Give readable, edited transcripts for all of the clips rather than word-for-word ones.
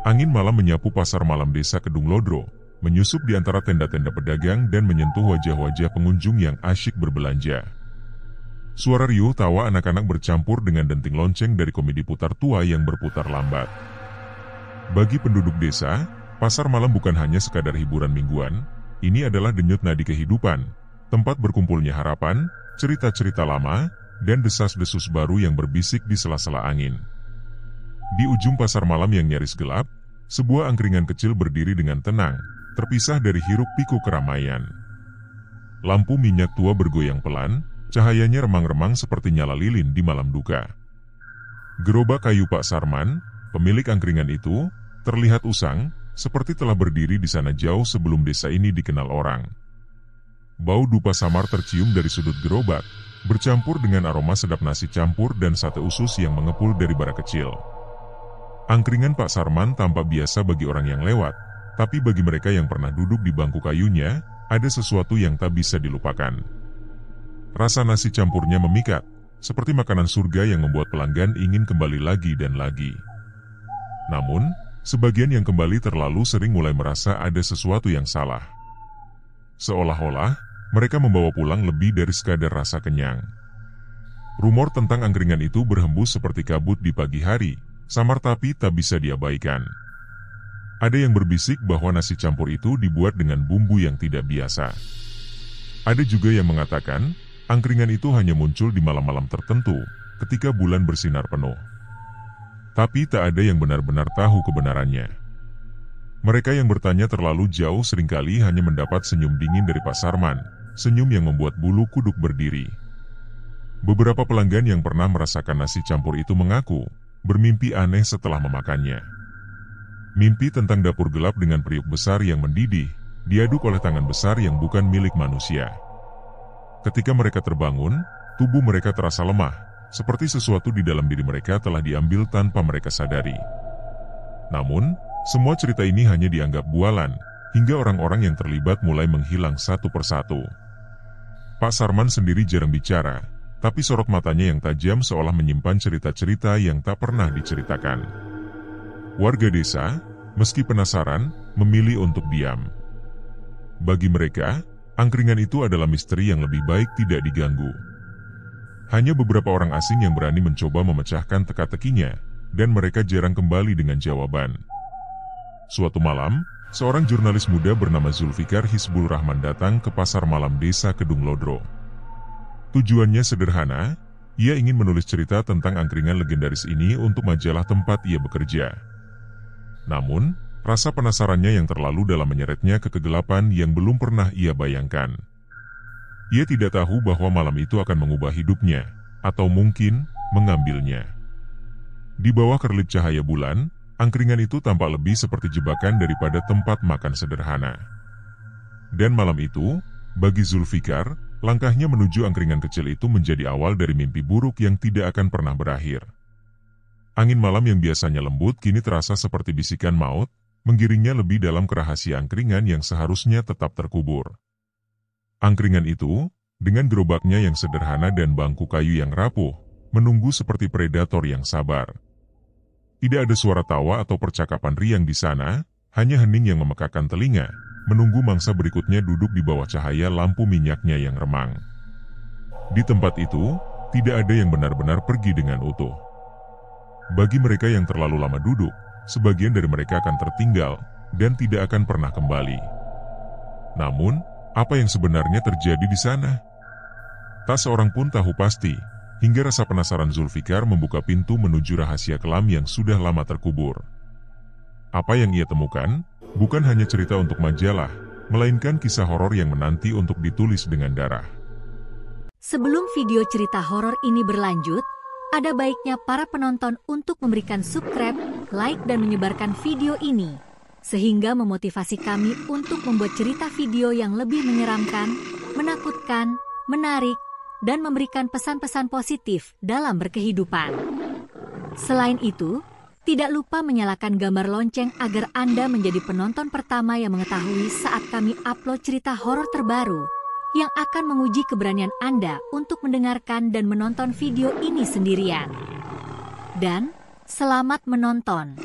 Angin malam menyapu pasar malam desa Kedung Lodro, menyusup di antara tenda-tenda pedagang dan menyentuh wajah-wajah pengunjung yang asyik berbelanja. Suara riuh tawa anak-anak bercampur dengan denting lonceng dari komedi putar tua yang berputar lambat. Bagi penduduk desa, pasar malam bukan hanya sekadar hiburan mingguan, ini adalah denyut nadi kehidupan, tempat berkumpulnya harapan, cerita-cerita lama, dan desas-desus baru yang berbisik di sela-sela angin. Di ujung pasar malam yang nyaris gelap, sebuah angkringan kecil berdiri dengan tenang, terpisah dari hiruk-pikuk keramaian. Lampu minyak tua bergoyang pelan, cahayanya remang-remang seperti nyala lilin di malam duka. Gerobak kayu Pak Sarman, pemilik angkringan itu, terlihat usang, seperti telah berdiri di sana jauh sebelum desa ini dikenal orang. Bau dupa samar tercium dari sudut gerobak, bercampur dengan aroma sedap nasi campur dan sate usus yang mengepul dari bara kecil. Angkringan Pak Sarman tampak biasa bagi orang yang lewat, tapi bagi mereka yang pernah duduk di bangku kayunya, ada sesuatu yang tak bisa dilupakan. Rasa nasi campurnya memikat, seperti makanan surga yang membuat pelanggan ingin kembali lagi dan lagi. Namun, sebagian yang kembali terlalu sering mulai merasa ada sesuatu yang salah. Seolah-olah, mereka membawa pulang lebih dari sekadar rasa kenyang. Rumor tentang angkringan itu berhembus seperti kabut di pagi hari, samar tapi tak bisa diabaikan. Ada yang berbisik bahwa nasi campur itu dibuat dengan bumbu yang tidak biasa. Ada juga yang mengatakan, angkringan itu hanya muncul di malam-malam tertentu, ketika bulan bersinar penuh. Tapi tak ada yang benar-benar tahu kebenarannya. Mereka yang bertanya terlalu jauh seringkali hanya mendapat senyum dingin dari Pak Sarman, senyum yang membuat bulu kuduk berdiri. Beberapa pelanggan yang pernah merasakan nasi campur itu mengaku, bermimpi aneh setelah memakannya. Mimpi tentang dapur gelap dengan periuk besar yang mendidih, diaduk oleh tangan besar yang bukan milik manusia. Ketika mereka terbangun, tubuh mereka terasa lemah, seperti sesuatu di dalam diri mereka telah diambil tanpa mereka sadari. Namun, semua cerita ini hanya dianggap bualan, hingga orang-orang yang terlibat mulai menghilang satu persatu. Pak Sarman sendiri jarang bicara, tapi sorot matanya yang tajam seolah menyimpan cerita-cerita yang tak pernah diceritakan. Warga desa, meski penasaran, memilih untuk diam. Bagi mereka, angkringan itu adalah misteri yang lebih baik tidak diganggu. Hanya beberapa orang asing yang berani mencoba memecahkan teka-tekinya, dan mereka jarang kembali dengan jawaban. Suatu malam, seorang jurnalis muda bernama Zulfikar Hizbul Rahman datang ke pasar malam desa Kedung Lodro. Tujuannya sederhana, ia ingin menulis cerita tentang angkringan legendaris ini untuk majalah tempat ia bekerja. Namun, rasa penasarannya yang terlalu dalam menyeretnya ke kegelapan yang belum pernah ia bayangkan. Ia tidak tahu bahwa malam itu akan mengubah hidupnya, atau mungkin mengambilnya. Di bawah kerlip cahaya bulan, angkringan itu tampak lebih seperti jebakan daripada tempat makan sederhana. Dan malam itu, bagi Zulfikar, langkahnya menuju angkringan kecil itu menjadi awal dari mimpi buruk yang tidak akan pernah berakhir. Angin malam yang biasanya lembut kini terasa seperti bisikan maut, menggiringnya lebih dalam ke rahasia angkringan yang seharusnya tetap terkubur. Angkringan itu, dengan gerobaknya yang sederhana dan bangku kayu yang rapuh, menunggu seperti predator yang sabar. Tidak ada suara tawa atau percakapan riang di sana, hanya hening yang memekakan telinga, menunggu mangsa berikutnya duduk di bawah cahaya lampu minyaknya yang remang. Di tempat itu, tidak ada yang benar-benar pergi dengan utuh. Bagi mereka yang terlalu lama duduk, sebagian dari mereka akan tertinggal, dan tidak akan pernah kembali. Namun, apa yang sebenarnya terjadi di sana? Tak seorang pun tahu pasti, hingga rasa penasaran Zulfikar membuka pintu menuju rahasia kelam yang sudah lama terkubur. Apa yang ia temukan, bukan hanya cerita untuk majalah, melainkan kisah horor yang menanti untuk ditulis dengan darah. Sebelum video cerita horor ini berlanjut, ada baiknya para penonton untuk memberikan subscribe, like, dan menyebarkan video ini, sehingga memotivasi kami untuk membuat cerita video yang lebih menyeramkan, menakutkan, menarik, dan memberikan pesan-pesan positif dalam berkehidupan. Selain itu, tidak lupa menyalakan gambar lonceng agar Anda menjadi penonton pertama yang mengetahui saat kami upload cerita horor terbaru yang akan menguji keberanian Anda untuk mendengarkan dan menonton video ini sendirian. Dan selamat menonton!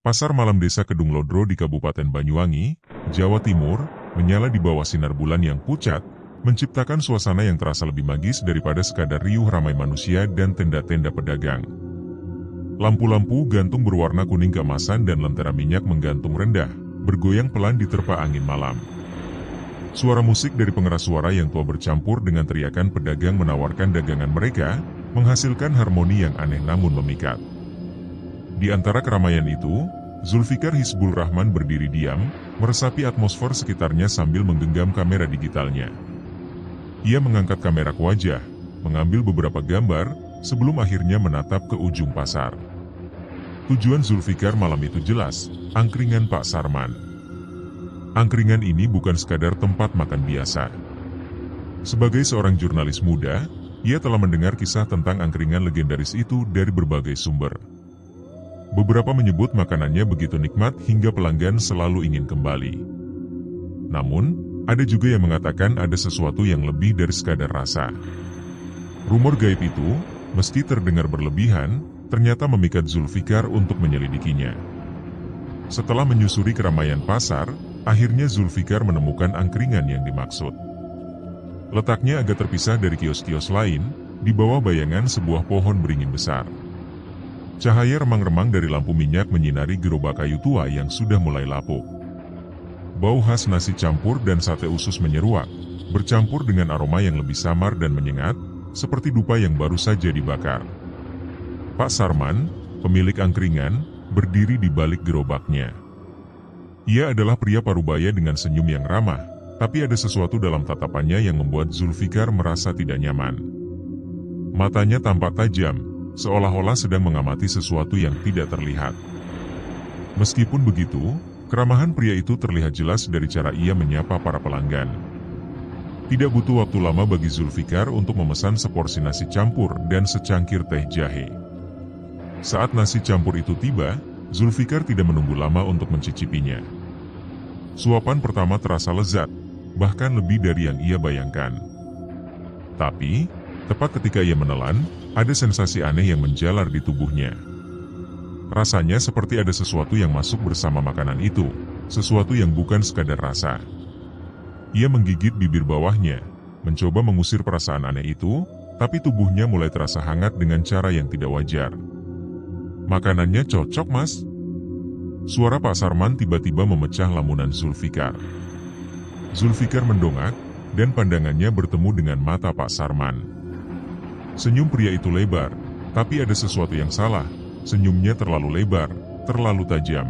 Pasar malam desa Kedung Lodro di Kabupaten Banyuwangi, Jawa Timur, menyala di bawah sinar bulan yang pucat, menciptakan suasana yang terasa lebih magis daripada sekadar riuh ramai manusia dan tenda-tenda pedagang. Lampu-lampu gantung berwarna kuning keemasan dan lentera minyak menggantung rendah, bergoyang pelan diterpa angin malam. Suara musik dari pengeras suara yang tua bercampur dengan teriakan pedagang menawarkan dagangan mereka, menghasilkan harmoni yang aneh namun memikat. Di antara keramaian itu, Zulfikar Hizbul Rahman berdiri diam, meresapi atmosfer sekitarnya sambil menggenggam kamera digitalnya. Ia mengangkat kamera ke wajah, mengambil beberapa gambar, sebelum akhirnya menatap ke ujung pasar. Tujuan Zulfikar malam itu jelas, angkringan Pak Sarman. Angkringan ini bukan sekadar tempat makan biasa. Sebagai seorang jurnalis muda, ia telah mendengar kisah tentang angkringan legendaris itu dari berbagai sumber. Beberapa menyebut makanannya begitu nikmat hingga pelanggan selalu ingin kembali. Namun, ada juga yang mengatakan ada sesuatu yang lebih dari sekadar rasa. Rumor gaib itu, meski terdengar berlebihan, ternyata memikat Zulfikar untuk menyelidikinya. Setelah menyusuri keramaian pasar, akhirnya Zulfikar menemukan angkringan yang dimaksud. Letaknya agak terpisah dari kios-kios lain, di bawah bayangan sebuah pohon beringin besar. Cahaya remang-remang dari lampu minyak menyinari gerobak kayu tua yang sudah mulai lapuk. Bau khas nasi campur dan sate usus menyeruak, bercampur dengan aroma yang lebih samar dan menyengat, seperti dupa yang baru saja dibakar. Pak Sarman, pemilik angkringan, berdiri di balik gerobaknya. Ia adalah pria parubaya dengan senyum yang ramah, tapi ada sesuatu dalam tatapannya yang membuat Zulfikar merasa tidak nyaman. Matanya tampak tajam, seolah-olah sedang mengamati sesuatu yang tidak terlihat. Meskipun begitu, keramahan pria itu terlihat jelas dari cara ia menyapa para pelanggan. Tidak butuh waktu lama bagi Zulfikar untuk memesan seporsi nasi campur dan secangkir teh jahe. Saat nasi campur itu tiba, Zulfikar tidak menunggu lama untuk mencicipinya. Suapan pertama terasa lezat, bahkan lebih dari yang ia bayangkan. Tapi, tepat ketika ia menelan, ada sensasi aneh yang menjalar di tubuhnya. Rasanya seperti ada sesuatu yang masuk bersama makanan itu, sesuatu yang bukan sekadar rasa. Ia menggigit bibir bawahnya, mencoba mengusir perasaan aneh itu, tapi tubuhnya mulai terasa hangat dengan cara yang tidak wajar. "Makanannya cocok, Mas?" Suara Pak Sarman tiba-tiba memecah lamunan Zulfikar. Zulfikar mendongak, dan pandangannya bertemu dengan mata Pak Sarman. Senyum pria itu lebar, tapi ada sesuatu yang salah. Senyumnya terlalu lebar, terlalu tajam.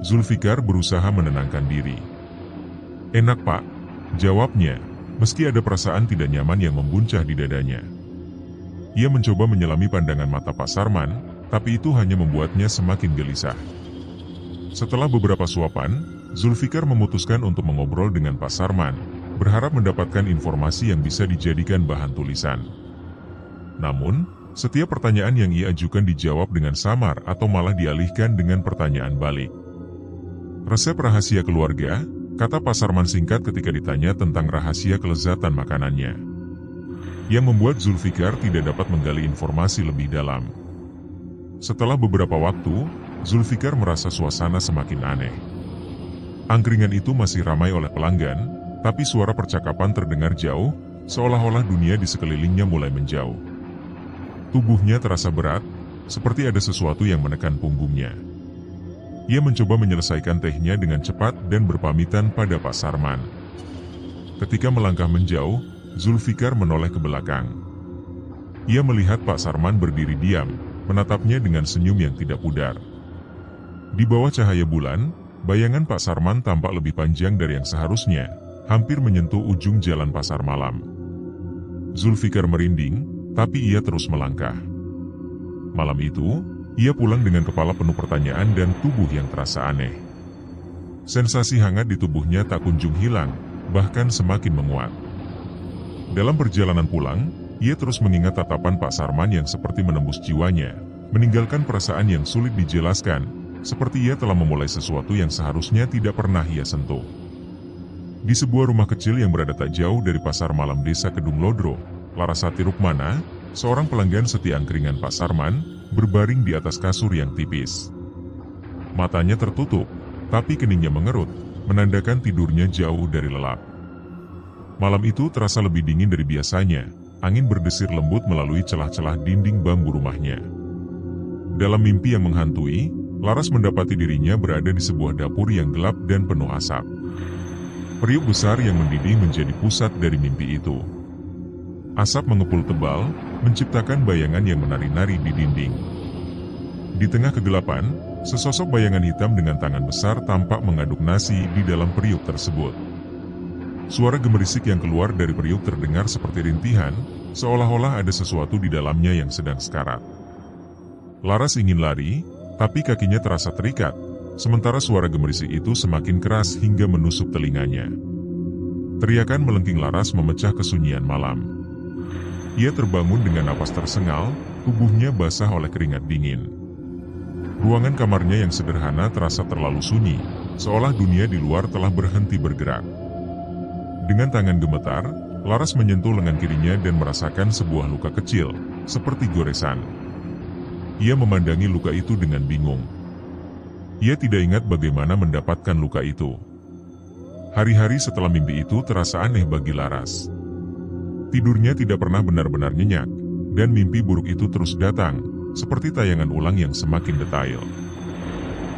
Zulfikar berusaha menenangkan diri. "Enak, Pak," jawabnya, meski ada perasaan tidak nyaman yang membuncah di dadanya. Ia mencoba menyelami pandangan mata Pak Sarman, tapi itu hanya membuatnya semakin gelisah. Setelah beberapa suapan, Zulfikar memutuskan untuk mengobrol dengan Pak Sarman, berharap mendapatkan informasi yang bisa dijadikan bahan tulisan. Namun, setiap pertanyaan yang ia ajukan dijawab dengan samar atau malah dialihkan dengan pertanyaan balik. "Resep rahasia keluarga," kata Pak Sarman singkat ketika ditanya tentang rahasia kelezatan makanannya. Yang membuat Zulfikar tidak dapat menggali informasi lebih dalam. Setelah beberapa waktu, Zulfikar merasa suasana semakin aneh. Angkringan itu masih ramai oleh pelanggan, tapi suara percakapan terdengar jauh, seolah-olah dunia di sekelilingnya mulai menjauh. Tubuhnya terasa berat, seperti ada sesuatu yang menekan punggungnya. Ia mencoba menyelesaikan tehnya dengan cepat dan berpamitan pada Pak Sarman. Ketika melangkah menjauh, Zulfikar menoleh ke belakang. Ia melihat Pak Sarman berdiri diam, menatapnya dengan senyum yang tidak pudar. Di bawah cahaya bulan, bayangan Pak Sarman tampak lebih panjang dari yang seharusnya, hampir menyentuh ujung jalan pasar malam. Zulfikar merinding, tapi ia terus melangkah. Malam itu, ia pulang dengan kepala penuh pertanyaan dan tubuh yang terasa aneh. Sensasi hangat di tubuhnya tak kunjung hilang, bahkan semakin menguat. Dalam perjalanan pulang, ia terus mengingat tatapan Pak Sarman yang seperti menembus jiwanya, meninggalkan perasaan yang sulit dijelaskan, seperti ia telah memulai sesuatu yang seharusnya tidak pernah ia sentuh. Di sebuah rumah kecil yang berada tak jauh dari pasar malam desa Kedung Lodro, Larasati Rukmana, seorang pelanggan setia angkringan Pak Sarman, berbaring di atas kasur yang tipis. Matanya tertutup, tapi keningnya mengerut, menandakan tidurnya jauh dari lelap. Malam itu terasa lebih dingin dari biasanya, angin berdesir lembut melalui celah-celah dinding bambu rumahnya. Dalam mimpi yang menghantui, Laras mendapati dirinya berada di sebuah dapur yang gelap dan penuh asap. Periuk besar yang mendidih menjadi pusat dari mimpi itu. Asap mengepul tebal, menciptakan bayangan yang menari-nari di dinding. Di tengah kegelapan, sesosok bayangan hitam dengan tangan besar tampak mengaduk nasi di dalam periuk tersebut. Suara gemerisik yang keluar dari periuk terdengar seperti rintihan, seolah-olah ada sesuatu di dalamnya yang sedang sekarat. Laras ingin lari, tapi kakinya terasa terikat, sementara suara gemerisik itu semakin keras hingga menusuk telinganya. Teriakan melengking Laras memecah kesunyian malam. Ia terbangun dengan napas tersengal, tubuhnya basah oleh keringat dingin. Ruangan kamarnya yang sederhana terasa terlalu sunyi, seolah dunia di luar telah berhenti bergerak. Dengan tangan gemetar, Laras menyentuh lengan kirinya dan merasakan sebuah luka kecil, seperti goresan. Ia memandangi luka itu dengan bingung. Ia tidak ingat bagaimana mendapatkan luka itu. Hari-hari setelah mimpi itu terasa aneh bagi Laras. Tidurnya tidak pernah benar-benar nyenyak, dan mimpi buruk itu terus datang, seperti tayangan ulang yang semakin detail.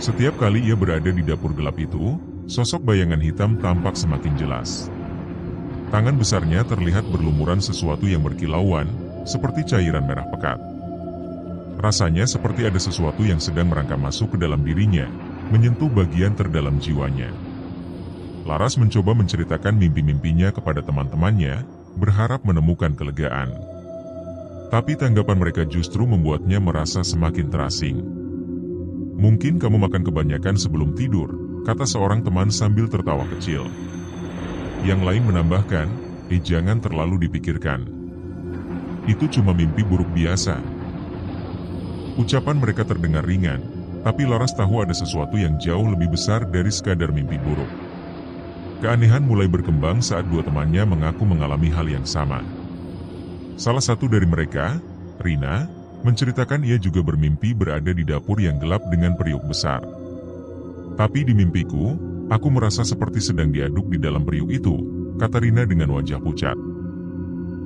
Setiap kali ia berada di dapur gelap itu, sosok bayangan hitam tampak semakin jelas. Tangan besarnya terlihat berlumuran sesuatu yang berkilauan, seperti cairan merah pekat. Rasanya seperti ada sesuatu yang sedang merangkak masuk ke dalam dirinya, menyentuh bagian terdalam jiwanya. Laras mencoba menceritakan mimpi-mimpinya kepada teman-temannya, berharap menemukan kelegaan. Tapi tanggapan mereka justru membuatnya merasa semakin terasing. "Mungkin kamu makan kebanyakan sebelum tidur," kata seorang teman sambil tertawa kecil. Yang lain menambahkan, jangan terlalu dipikirkan. Itu cuma mimpi buruk biasa." Ucapan mereka terdengar ringan, tapi Laras tahu ada sesuatu yang jauh lebih besar dari sekadar mimpi buruk. Keanehan mulai berkembang saat dua temannya mengaku mengalami hal yang sama. Salah satu dari mereka, Rina, menceritakan ia juga bermimpi berada di dapur yang gelap dengan periuk besar. "Tapi di mimpiku, aku merasa seperti sedang diaduk di dalam periuk itu," kata Rina dengan wajah pucat.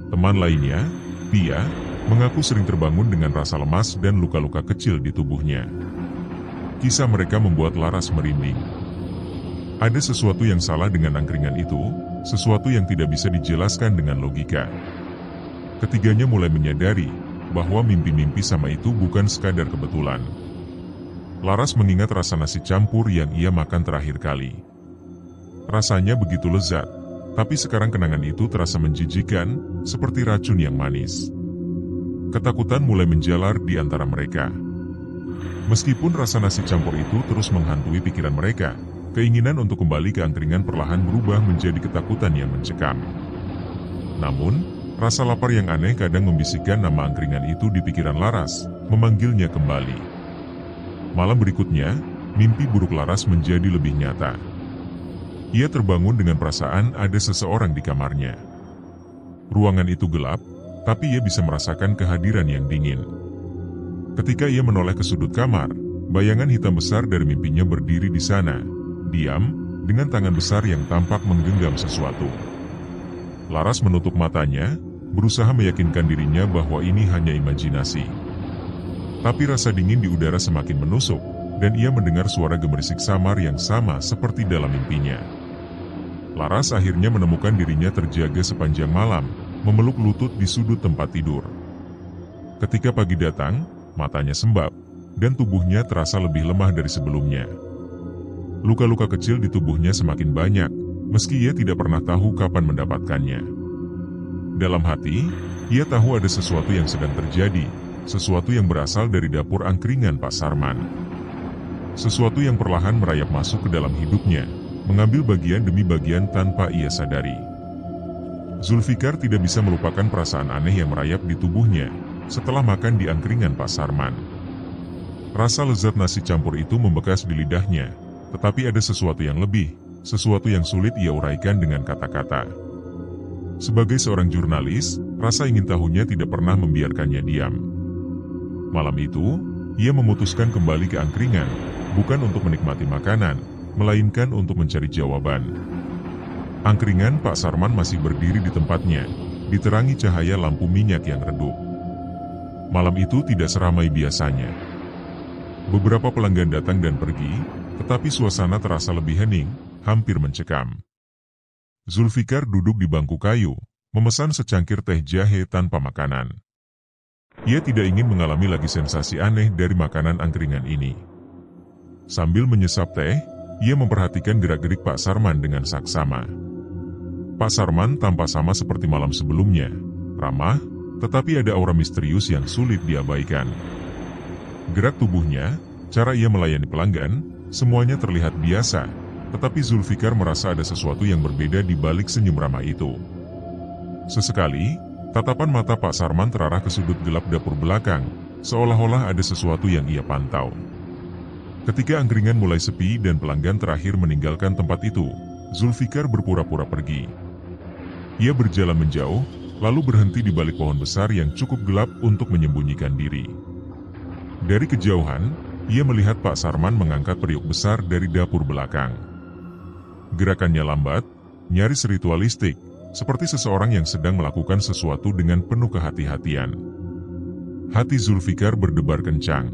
Teman lainnya, Tia, mengaku sering terbangun dengan rasa lemas dan luka-luka kecil di tubuhnya. Kisah mereka membuat Laras merinding. Ada sesuatu yang salah dengan angkringan itu, sesuatu yang tidak bisa dijelaskan dengan logika. Ketiganya mulai menyadari bahwa mimpi-mimpi sama itu bukan sekadar kebetulan. Laras mengingat rasa nasi campur yang ia makan terakhir kali. Rasanya begitu lezat, tapi sekarang kenangan itu terasa menjijikan, seperti racun yang manis. Ketakutan mulai menjalar di antara mereka. Meskipun rasa nasi campur itu terus menghantui pikiran mereka, keinginan untuk kembali ke angkringan perlahan berubah menjadi ketakutan yang mencekam. Namun, rasa lapar yang aneh kadang membisikkan nama angkringan itu di pikiran Laras, memanggilnya kembali. Malam berikutnya, mimpi buruk Laras menjadi lebih nyata. Ia terbangun dengan perasaan ada seseorang di kamarnya. Ruangan itu gelap, tapi ia bisa merasakan kehadiran yang dingin. Ketika ia menoleh ke sudut kamar, bayangan hitam besar dari mimpinya berdiri di sana, diam, dengan tangan besar yang tampak menggenggam sesuatu. Laras menutup matanya, berusaha meyakinkan dirinya bahwa ini hanya imajinasi. Tapi rasa dingin di udara semakin menusuk, dan ia mendengar suara gemerisik samar yang sama seperti dalam mimpinya. Laras akhirnya menemukan dirinya terjaga sepanjang malam, memeluk lutut di sudut tempat tidur. Ketika pagi datang, matanya sembab, dan tubuhnya terasa lebih lemah dari sebelumnya. Luka-luka kecil di tubuhnya semakin banyak, meski ia tidak pernah tahu kapan mendapatkannya. Dalam hati, ia tahu ada sesuatu yang sedang terjadi, sesuatu yang berasal dari dapur angkringan Pak Sarman. Sesuatu yang perlahan merayap masuk ke dalam hidupnya, mengambil bagian demi bagian tanpa ia sadari. Zulfikar tidak bisa melupakan perasaan aneh yang merayap di tubuhnya setelah makan di angkringan Pak Sarman. Rasa lezat nasi campur itu membekas di lidahnya, tetapi ada sesuatu yang lebih, sesuatu yang sulit ia uraikan dengan kata-kata. Sebagai seorang jurnalis, rasa ingin tahunya tidak pernah membiarkannya diam. Malam itu, ia memutuskan kembali ke angkringan, bukan untuk menikmati makanan, melainkan untuk mencari jawaban. Angkringan Pak Sarman masih berdiri di tempatnya, diterangi cahaya lampu minyak yang redup. Malam itu tidak seramai biasanya. Beberapa pelanggan datang dan pergi, tetapi suasana terasa lebih hening, hampir mencekam. Zulfikar duduk di bangku kayu, memesan secangkir teh jahe tanpa makanan. Ia tidak ingin mengalami lagi sensasi aneh dari makanan angkringan ini. Sambil menyesap teh, ia memperhatikan gerak-gerik Pak Sarman dengan saksama. Pak Sarman tampak sama seperti malam sebelumnya, ramah, tetapi ada aura misterius yang sulit diabaikan. Gerak tubuhnya, cara ia melayani pelanggan, semuanya terlihat biasa, tetapi Zulfikar merasa ada sesuatu yang berbeda di balik senyum ramah itu. Sesekali, tatapan mata Pak Sarman terarah ke sudut gelap dapur belakang, seolah-olah ada sesuatu yang ia pantau. Ketika angkringan mulai sepi dan pelanggan terakhir meninggalkan tempat itu, Zulfikar berpura-pura pergi. Ia berjalan menjauh, lalu berhenti di balik pohon besar yang cukup gelap untuk menyembunyikan diri. Dari kejauhan, ia melihat Pak Sarman mengangkat periuk besar dari dapur belakang. Gerakannya lambat, nyaris ritualistik, seperti seseorang yang sedang melakukan sesuatu dengan penuh kehati-hatian. Hati Zulfikar berdebar kencang.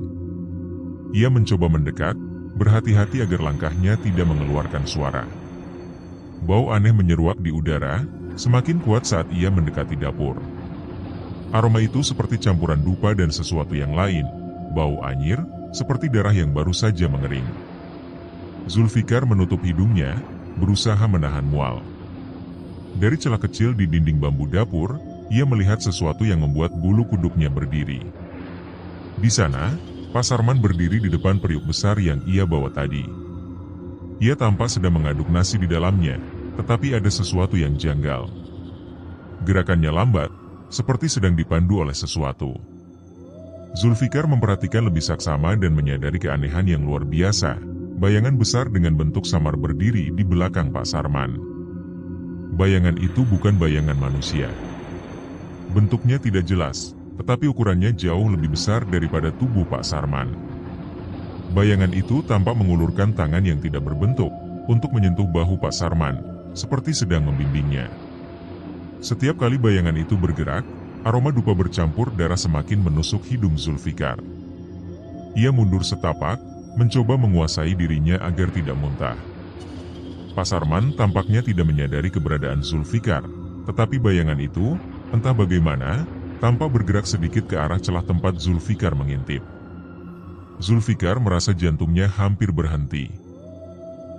Ia mencoba mendekat, berhati-hati agar langkahnya tidak mengeluarkan suara. Bau aneh menyeruak di udara, semakin kuat saat ia mendekati dapur. Aroma itu seperti campuran dupa dan sesuatu yang lain, bau anyir, seperti darah yang baru saja mengering. Zulfikar menutup hidungnya, berusaha menahan mual. Dari celah kecil di dinding bambu dapur, ia melihat sesuatu yang membuat bulu kuduknya berdiri. Di sana, Pak Sarman berdiri di depan periuk besar yang ia bawa tadi. Ia tampak sedang mengaduk nasi di dalamnya, tetapi ada sesuatu yang janggal. Gerakannya lambat, seperti sedang dipandu oleh sesuatu. Zulfikar memperhatikan lebih saksama dan menyadari keanehan yang luar biasa. Bayangan besar dengan bentuk samar berdiri di belakang Pak Sarman. Bayangan itu bukan bayangan manusia. Bentuknya tidak jelas, tetapi ukurannya jauh lebih besar daripada tubuh Pak Sarman. Bayangan itu tampak mengulurkan tangan yang tidak berbentuk untuk menyentuh bahu Pak Sarman, seperti sedang membimbingnya. Setiap kali bayangan itu bergerak, aroma dupa bercampur darah semakin menusuk hidung Zulfikar. Ia mundur setapak, mencoba menguasai dirinya agar tidak muntah. Pak Sarman tampaknya tidak menyadari keberadaan Zulfikar, tetapi bayangan itu, entah bagaimana, tampak bergerak sedikit ke arah celah tempat Zulfikar mengintip. Zulfikar merasa jantungnya hampir berhenti.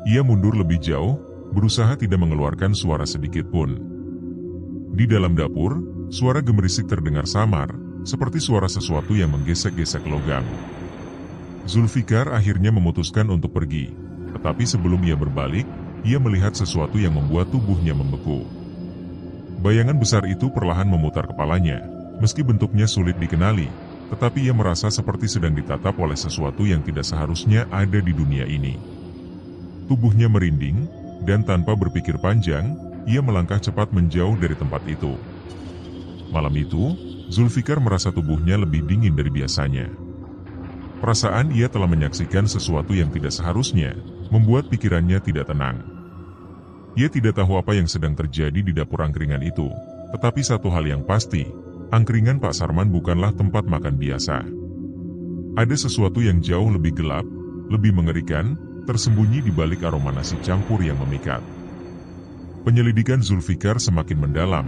Ia mundur lebih jauh, berusaha tidak mengeluarkan suara sedikit pun. Di dalam dapur, suara gemerisik terdengar samar, seperti suara sesuatu yang menggesek-gesek logam. Zulfikar akhirnya memutuskan untuk pergi, tetapi sebelum ia berbalik, ia melihat sesuatu yang membuat tubuhnya membeku. Bayangan besar itu perlahan memutar kepalanya, meski bentuknya sulit dikenali, tetapi ia merasa seperti sedang ditatap oleh sesuatu yang tidak seharusnya ada di dunia ini. Tubuhnya merinding, dan tanpa berpikir panjang, ia melangkah cepat menjauh dari tempat itu. Malam itu, Zulfikar merasa tubuhnya lebih dingin dari biasanya. Perasaan ia telah menyaksikan sesuatu yang tidak seharusnya, membuat pikirannya tidak tenang. Ia tidak tahu apa yang sedang terjadi di dapur angkringan itu, tetapi satu hal yang pasti, angkringan Pak Sarman bukanlah tempat makan biasa. Ada sesuatu yang jauh lebih gelap, lebih mengerikan, tersembunyi di balik aroma nasi campur yang memikat. Penyelidikan Zulfikar semakin mendalam,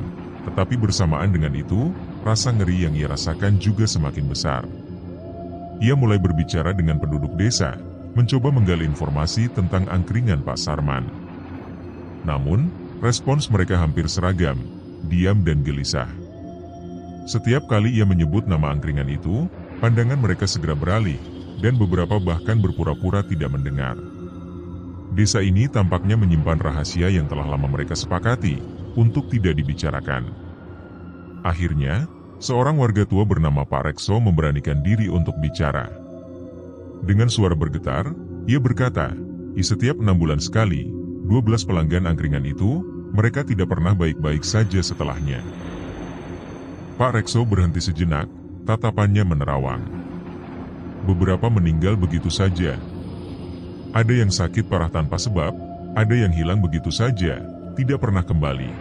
tetapi bersamaan dengan itu, rasa ngeri yang ia rasakan juga semakin besar. Ia mulai berbicara dengan penduduk desa, mencoba menggali informasi tentang angkringan Pak Sarman. Namun, respons mereka hampir seragam, diam dan gelisah. Setiap kali ia menyebut nama angkringan itu, pandangan mereka segera beralih, dan beberapa bahkan berpura-pura tidak mendengar. Desa ini tampaknya menyimpan rahasia yang telah lama mereka sepakati untuk tidak dibicarakan. Akhirnya, seorang warga tua bernama Pak Rekso memberanikan diri untuk bicara. Dengan suara bergetar, ia berkata, setiap 6 bulan sekali, 12 pelanggan angkringan itu, mereka tidak pernah baik-baik saja setelahnya. Pak Rekso berhenti sejenak, tatapannya menerawang. Beberapa meninggal begitu saja. Ada yang sakit parah tanpa sebab, ada yang hilang begitu saja, tidak pernah kembali.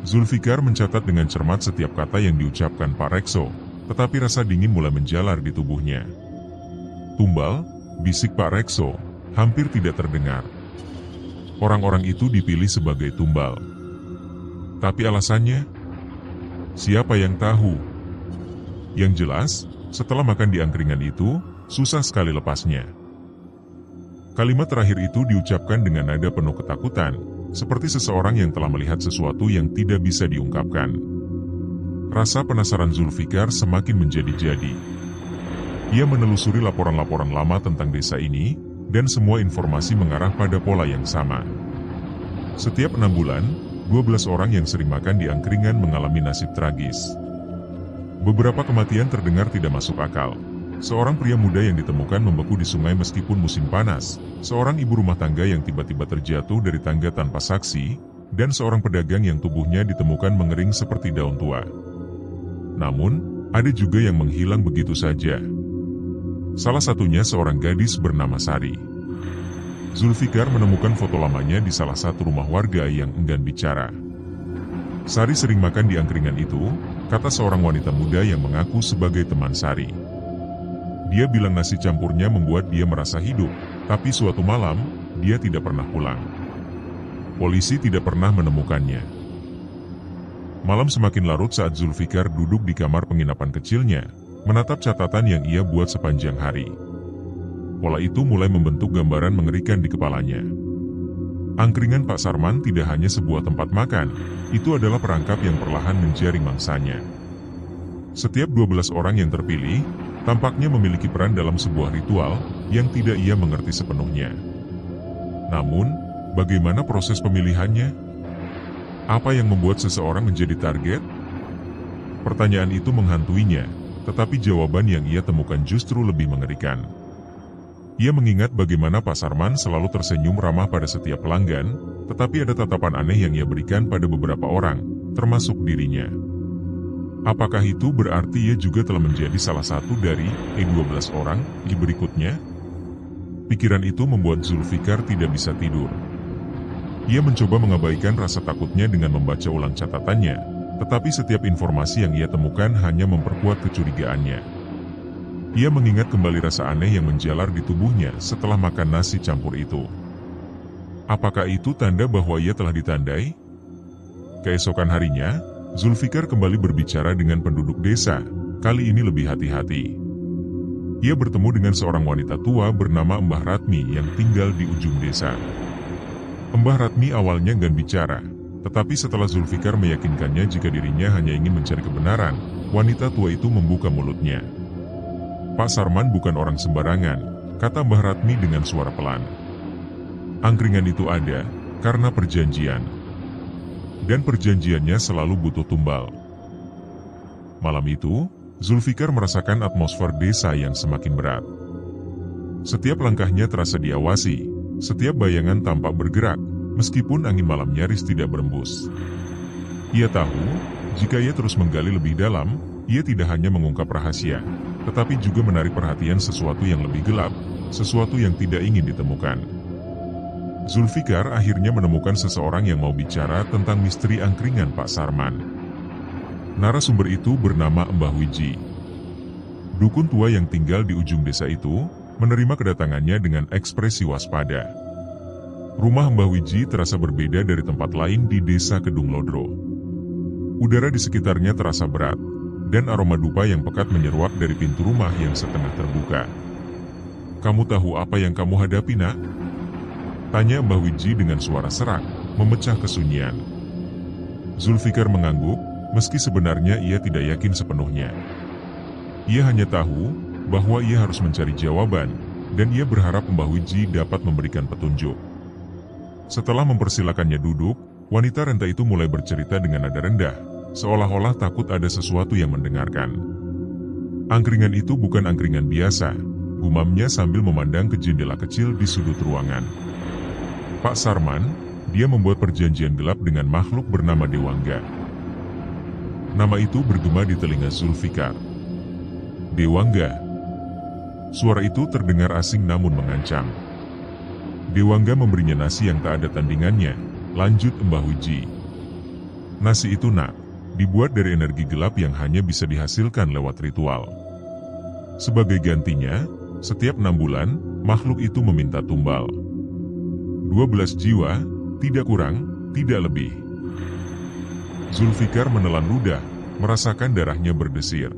Zulfikar mencatat dengan cermat setiap kata yang diucapkan Pak Rekso, tetapi rasa dingin mulai menjalar di tubuhnya. "Tumbal," bisik Pak Rekso, hampir tidak terdengar. Orang-orang itu dipilih sebagai tumbal. Tapi alasannya? Siapa yang tahu? Yang jelas, setelah makan di angkringan itu, susah sekali lepasnya. Kalimat terakhir itu diucapkan dengan nada penuh ketakutan, seperti seseorang yang telah melihat sesuatu yang tidak bisa diungkapkan. Rasa penasaran Zulfikar semakin menjadi-jadi. Ia menelusuri laporan-laporan lama tentang desa ini, dan semua informasi mengarah pada pola yang sama. Setiap 6 bulan, 12 orang yang sering makan di angkringan mengalami nasib tragis. Beberapa kematian terdengar tidak masuk akal. Seorang pria muda yang ditemukan membeku di sungai meskipun musim panas, seorang ibu rumah tangga yang tiba-tiba terjatuh dari tangga tanpa saksi, dan seorang pedagang yang tubuhnya ditemukan mengering seperti daun tua. Namun, ada juga yang menghilang begitu saja. Salah satunya seorang gadis bernama Sari. Zulfikar menemukan foto lamanya di salah satu rumah warga yang enggan bicara. Sari sering makan di angkringan itu, kata seorang wanita muda yang mengaku sebagai teman Sari. Dia bilang nasi campurnya membuat dia merasa hidup, tapi suatu malam, dia tidak pernah pulang. Polisi tidak pernah menemukannya. Malam semakin larut saat Zulfikar duduk di kamar penginapan kecilnya, menatap catatan yang ia buat sepanjang hari. Pola itu mulai membentuk gambaran mengerikan di kepalanya. Angkringan Pak Sarman tidak hanya sebuah tempat makan, itu adalah perangkap yang perlahan menjaring mangsanya. Setiap 12 orang yang terpilih, tampaknya memiliki peran dalam sebuah ritual yang tidak ia mengerti sepenuhnya. Namun, bagaimana proses pemilihannya? Apa yang membuat seseorang menjadi target? Pertanyaan itu menghantuinya, tetapi jawaban yang ia temukan justru lebih mengerikan. Ia mengingat bagaimana Pak Sarman selalu tersenyum ramah pada setiap pelanggan, tetapi ada tatapan aneh yang ia berikan pada beberapa orang, termasuk dirinya. Apakah itu berarti ia juga telah menjadi salah satu dari 12 orang di berikutnya? Pikiran itu membuat Zulfikar tidak bisa tidur. Ia mencoba mengabaikan rasa takutnya dengan membaca ulang catatannya, tetapi setiap informasi yang ia temukan hanya memperkuat kecurigaannya. Ia mengingat kembali rasa aneh yang menjalar di tubuhnya setelah makan nasi campur itu. Apakah itu tanda bahwa ia telah ditandai? Keesokan harinya, Zulfikar kembali berbicara dengan penduduk desa, kali ini lebih hati-hati. Ia bertemu dengan seorang wanita tua bernama Mbah Ratmi yang tinggal di ujung desa. Mbah Ratmi awalnya enggan bicara, tetapi setelah Zulfikar meyakinkannya jika dirinya hanya ingin mencari kebenaran, wanita tua itu membuka mulutnya. "Pak Sarman bukan orang sembarangan," kata Mbah Ratmi dengan suara pelan. "Angkringan itu ada karena perjanjian. Dan perjanjiannya selalu butuh tumbal." Malam itu, Zulfikar merasakan atmosfer desa yang semakin berat. Setiap langkahnya terasa diawasi, setiap bayangan tampak bergerak, meskipun angin malam nyaris tidak berembus. Ia tahu, jika ia terus menggali lebih dalam, ia tidak hanya mengungkap rahasia, tetapi juga menarik perhatian sesuatu yang lebih gelap, sesuatu yang tidak ingin ditemukan. Zulfikar akhirnya menemukan seseorang yang mau bicara tentang misteri angkringan Pak Sarman. Narasumber itu bernama Mbah Wiji. Dukun tua yang tinggal di ujung desa itu menerima kedatangannya dengan ekspresi waspada. Rumah Mbah Wiji terasa berbeda dari tempat lain di desa Kedung Lodro. Udara di sekitarnya terasa berat, dan aroma dupa yang pekat menyeruak dari pintu rumah yang setengah terbuka. "Kamu tahu apa yang kamu hadapi, Nak?" tanya Mbah Wiji dengan suara serak, memecah kesunyian. Zulfikar mengangguk, meski sebenarnya ia tidak yakin sepenuhnya. Ia hanya tahu bahwa ia harus mencari jawaban, dan ia berharap Mbah Wiji dapat memberikan petunjuk. Setelah mempersilakannya duduk, wanita renta itu mulai bercerita dengan nada rendah, seolah-olah takut ada sesuatu yang mendengarkan. "Angkringan itu bukan angkringan biasa," gumamnya sambil memandang ke jendela kecil di sudut ruangan. "Pak Sarman, dia membuat perjanjian gelap dengan makhluk bernama Dewangga." Nama itu bergema di telinga Zulfikar. "Dewangga?" Suara itu terdengar asing namun mengancam. Dewangga memberinya nasi yang tak ada tandingannya, lanjut Mbah Wiji. Nasi itu nak, dibuat dari energi gelap yang hanya bisa dihasilkan lewat ritual. Sebagai gantinya, setiap 6 bulan, makhluk itu meminta tumbal. 12 jiwa, tidak kurang, tidak lebih. Zulfikar menelan ludah, merasakan darahnya berdesir.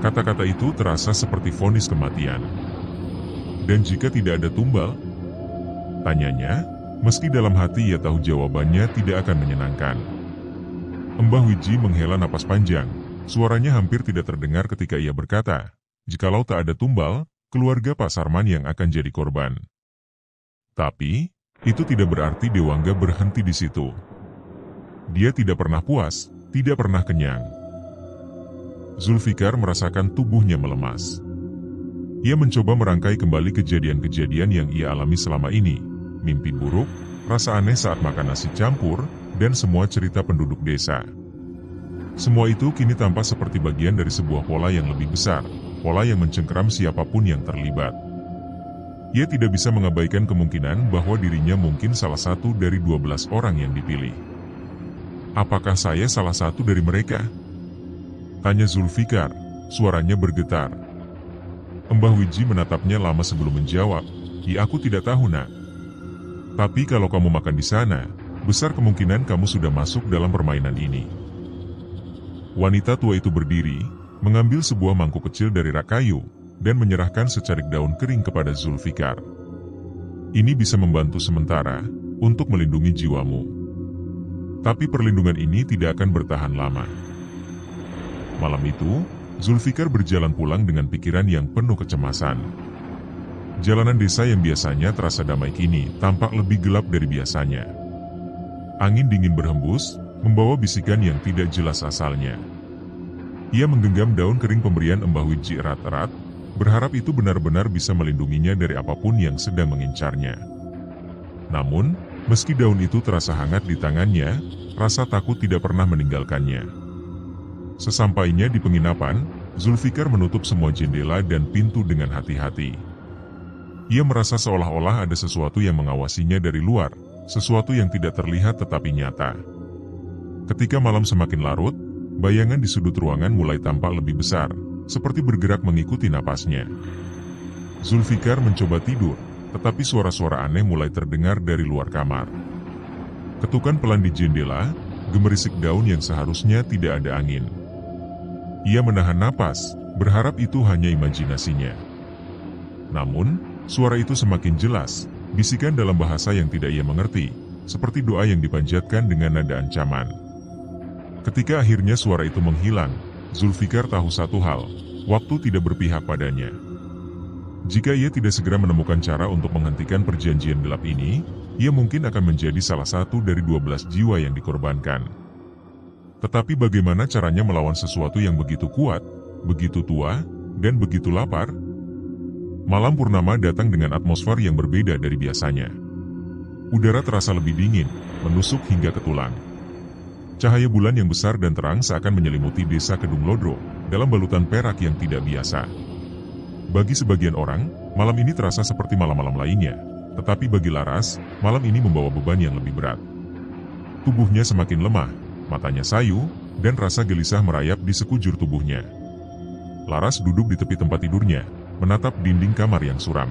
Kata-kata itu terasa seperti vonis kematian. Dan jika tidak ada tumbal? Tanyanya, meski dalam hati ia tahu jawabannya tidak akan menyenangkan. Mbah Wiji menghela napas panjang, suaranya hampir tidak terdengar ketika ia berkata, jikalau tak ada tumbal, keluarga Pak Sarman yang akan jadi korban. Tapi, itu tidak berarti Dewangga berhenti di situ. Dia tidak pernah puas, tidak pernah kenyang. Zulfikar merasakan tubuhnya melemas. Ia mencoba merangkai kembali kejadian-kejadian yang ia alami selama ini. Mimpi buruk, rasa aneh saat makan nasi campur, dan semua cerita penduduk desa. Semua itu kini tampak seperti bagian dari sebuah pola yang lebih besar, pola yang mencengkeram siapapun yang terlibat. Ia tidak bisa mengabaikan kemungkinan bahwa dirinya mungkin salah satu dari 12 orang yang dipilih. Apakah saya salah satu dari mereka? Tanya Zulfikar, suaranya bergetar. Mbah Wiji menatapnya lama sebelum menjawab, "Ya aku tidak tahu nak. Tapi kalau kamu makan di sana, besar kemungkinan kamu sudah masuk dalam permainan ini." Wanita tua itu berdiri, mengambil sebuah mangkuk kecil dari rak kayu, dan menyerahkan secarik daun kering kepada Zulfikar. "Ini bisa membantu sementara, untuk melindungi jiwamu. Tapi perlindungan ini tidak akan bertahan lama." Malam itu, Zulfikar berjalan pulang dengan pikiran yang penuh kecemasan. Jalanan desa yang biasanya terasa damai kini tampak lebih gelap dari biasanya. Angin dingin berhembus, membawa bisikan yang tidak jelas asalnya. Ia menggenggam daun kering pemberian Mbah Wiji erat-erat, berharap itu benar-benar bisa melindunginya dari apapun yang sedang mengincarnya. Namun, meski daun itu terasa hangat di tangannya, rasa takut tidak pernah meninggalkannya. Sesampainya di penginapan, Zulfikar menutup semua jendela dan pintu dengan hati-hati. Ia merasa seolah-olah ada sesuatu yang mengawasinya dari luar, sesuatu yang tidak terlihat tetapi nyata. Ketika malam semakin larut, bayangan di sudut ruangan mulai tampak lebih besar, seperti bergerak mengikuti napasnya. Zulfikar mencoba tidur, tetapi suara-suara aneh mulai terdengar dari luar kamar. Ketukan pelan di jendela, gemerisik daun yang seharusnya tidak ada angin. Ia menahan napas, berharap itu hanya imajinasinya. Namun, suara itu semakin jelas, bisikan dalam bahasa yang tidak ia mengerti, seperti doa yang dipanjatkan dengan nada ancaman. Ketika akhirnya suara itu menghilang, Zulfikar tahu satu hal, waktu tidak berpihak padanya. Jika ia tidak segera menemukan cara untuk menghentikan perjanjian gelap ini, ia mungkin akan menjadi salah satu dari 12 jiwa yang dikorbankan. Tetapi bagaimana caranya melawan sesuatu yang begitu kuat, begitu tua, dan begitu lapar? Malam purnama datang dengan atmosfer yang berbeda dari biasanya. Udara terasa lebih dingin, menusuk hingga ke tulang. Cahaya bulan yang besar dan terang seakan menyelimuti desa Kedung Lodro, dalam balutan perak yang tidak biasa. Bagi sebagian orang, malam ini terasa seperti malam-malam lainnya. Tetapi bagi Laras, malam ini membawa beban yang lebih berat. Tubuhnya semakin lemah, matanya sayu, dan rasa gelisah merayap di sekujur tubuhnya. Laras duduk di tepi tempat tidurnya, menatap dinding kamar yang suram.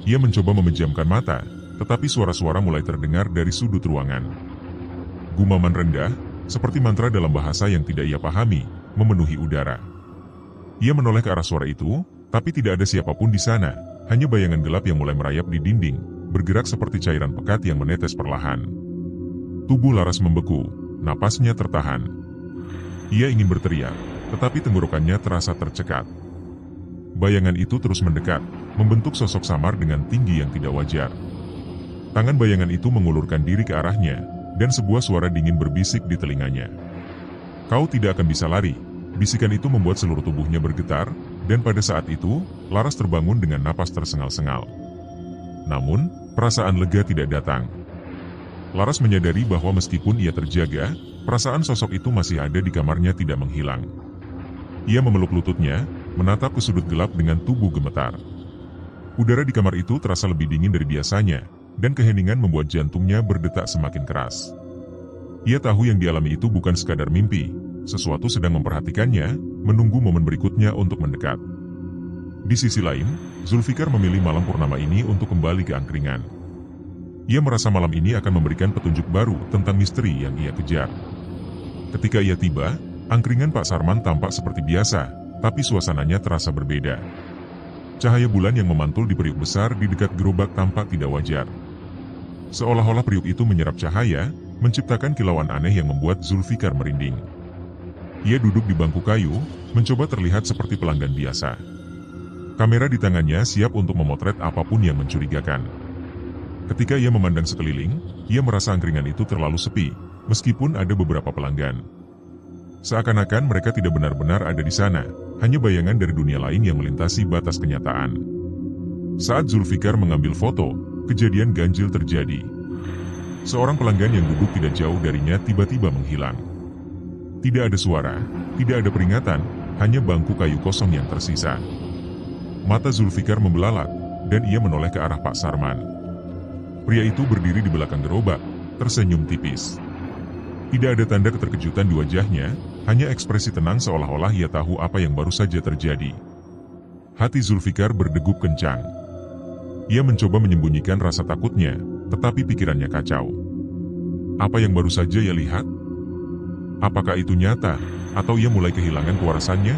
Ia mencoba memejamkan mata, tetapi suara-suara mulai terdengar dari sudut ruangan. Gumaman rendah, seperti mantra dalam bahasa yang tidak ia pahami, memenuhi udara. Ia menoleh ke arah suara itu, tapi tidak ada siapapun di sana, hanya bayangan gelap yang mulai merayap di dinding, bergerak seperti cairan pekat yang menetes perlahan. Tubuh Laras membeku, napasnya tertahan. Ia ingin berteriak, tetapi tenggorokannya terasa tercekat. Bayangan itu terus mendekat, membentuk sosok samar dengan tinggi yang tidak wajar. Tangan bayangan itu mengulurkan diri ke arahnya, dan sebuah suara dingin berbisik di telinganya. "Kau tidak akan bisa lari." Bisikan itu membuat seluruh tubuhnya bergetar, dan pada saat itu, Laras terbangun dengan napas tersengal-sengal. Namun, perasaan lega tidak datang. Laras menyadari bahwa meskipun ia terjaga, perasaan sosok itu masih ada di kamarnya tidak menghilang. Ia memeluk lututnya, menatap ke sudut gelap dengan tubuh gemetar. Udara di kamar itu terasa lebih dingin dari biasanya, dan keheningan membuat jantungnya berdetak semakin keras. Ia tahu yang dialami itu bukan sekadar mimpi, sesuatu sedang memperhatikannya, menunggu momen berikutnya untuk mendekat. Di sisi lain, Zulfikar memilih malam purnama ini untuk kembali ke angkringan. Ia merasa malam ini akan memberikan petunjuk baru tentang misteri yang ia kejar. Ketika ia tiba, angkringan Pak Sarman tampak seperti biasa, tapi suasananya terasa berbeda. Cahaya bulan yang memantul di periuk besar di dekat gerobak tampak tidak wajar. Seolah-olah periuk itu menyerap cahaya, menciptakan kilauan aneh yang membuat Zulfikar merinding. Ia duduk di bangku kayu, mencoba terlihat seperti pelanggan biasa. Kamera di tangannya siap untuk memotret apapun yang mencurigakan. Ketika ia memandang sekeliling, ia merasa angkringan itu terlalu sepi, meskipun ada beberapa pelanggan. Seakan-akan mereka tidak benar-benar ada di sana, hanya bayangan dari dunia lain yang melintasi batas kenyataan. Saat Zulfikar mengambil foto, kejadian ganjil terjadi. Seorang pelanggan yang duduk tidak jauh darinya tiba-tiba menghilang. Tidak ada suara, tidak ada peringatan, hanya bangku kayu kosong yang tersisa. Mata Zulfikar membelalak, dan ia menoleh ke arah Pak Sarman. Pria itu berdiri di belakang gerobak, tersenyum tipis. Tidak ada tanda keterkejutan di wajahnya, hanya ekspresi tenang seolah-olah ia tahu apa yang baru saja terjadi. Hati Zulfikar berdegup kencang. Ia mencoba menyembunyikan rasa takutnya, tetapi pikirannya kacau. Apa yang baru saja ia lihat? Apakah itu nyata, atau ia mulai kehilangan kewarasannya?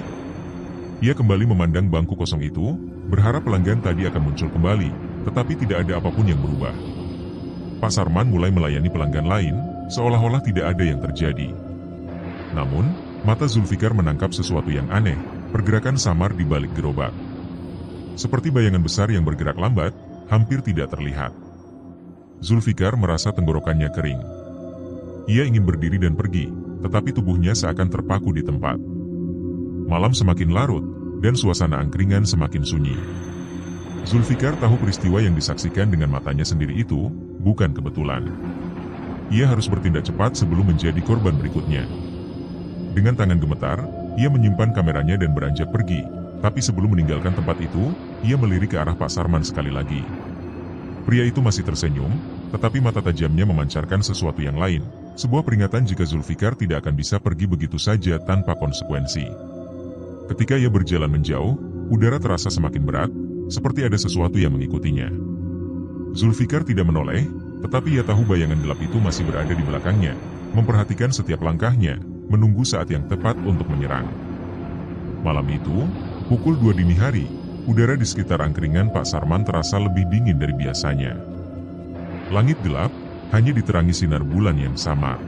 Ia kembali memandang bangku kosong itu, berharap pelanggan tadi akan muncul kembali, tetapi tidak ada apapun yang berubah. Pak Sarman mulai melayani pelanggan lain, seolah-olah tidak ada yang terjadi. Namun, mata Zulfikar menangkap sesuatu yang aneh, pergerakan samar di balik gerobak. Seperti bayangan besar yang bergerak lambat, hampir tidak terlihat. Zulfikar merasa tenggorokannya kering. Ia ingin berdiri dan pergi, tetapi tubuhnya seakan terpaku di tempat. Malam semakin larut, dan suasana angkringan semakin sunyi. Zulfikar tahu peristiwa yang disaksikan dengan matanya sendiri itu bukan kebetulan. Ia harus bertindak cepat sebelum menjadi korban berikutnya. Dengan tangan gemetar, ia menyimpan kameranya dan beranjak pergi, tapi sebelum meninggalkan tempat itu, ia melirik ke arah Pak Sarman sekali lagi. Pria itu masih tersenyum, tetapi mata tajamnya memancarkan sesuatu yang lain, sebuah peringatan jika Zulfikar tidak akan bisa pergi begitu saja tanpa konsekuensi. Ketika ia berjalan menjauh, udara terasa semakin berat, seperti ada sesuatu yang mengikutinya. Zulfikar tidak menoleh, tetapi ia tahu bayangan gelap itu masih berada di belakangnya, memperhatikan setiap langkahnya, menunggu saat yang tepat untuk menyerang. Malam itu, pukul 2 dini hari, udara di sekitar angkringan Pak Sarman terasa lebih dingin dari biasanya. Langit gelap, hanya diterangi sinar bulan yang samar.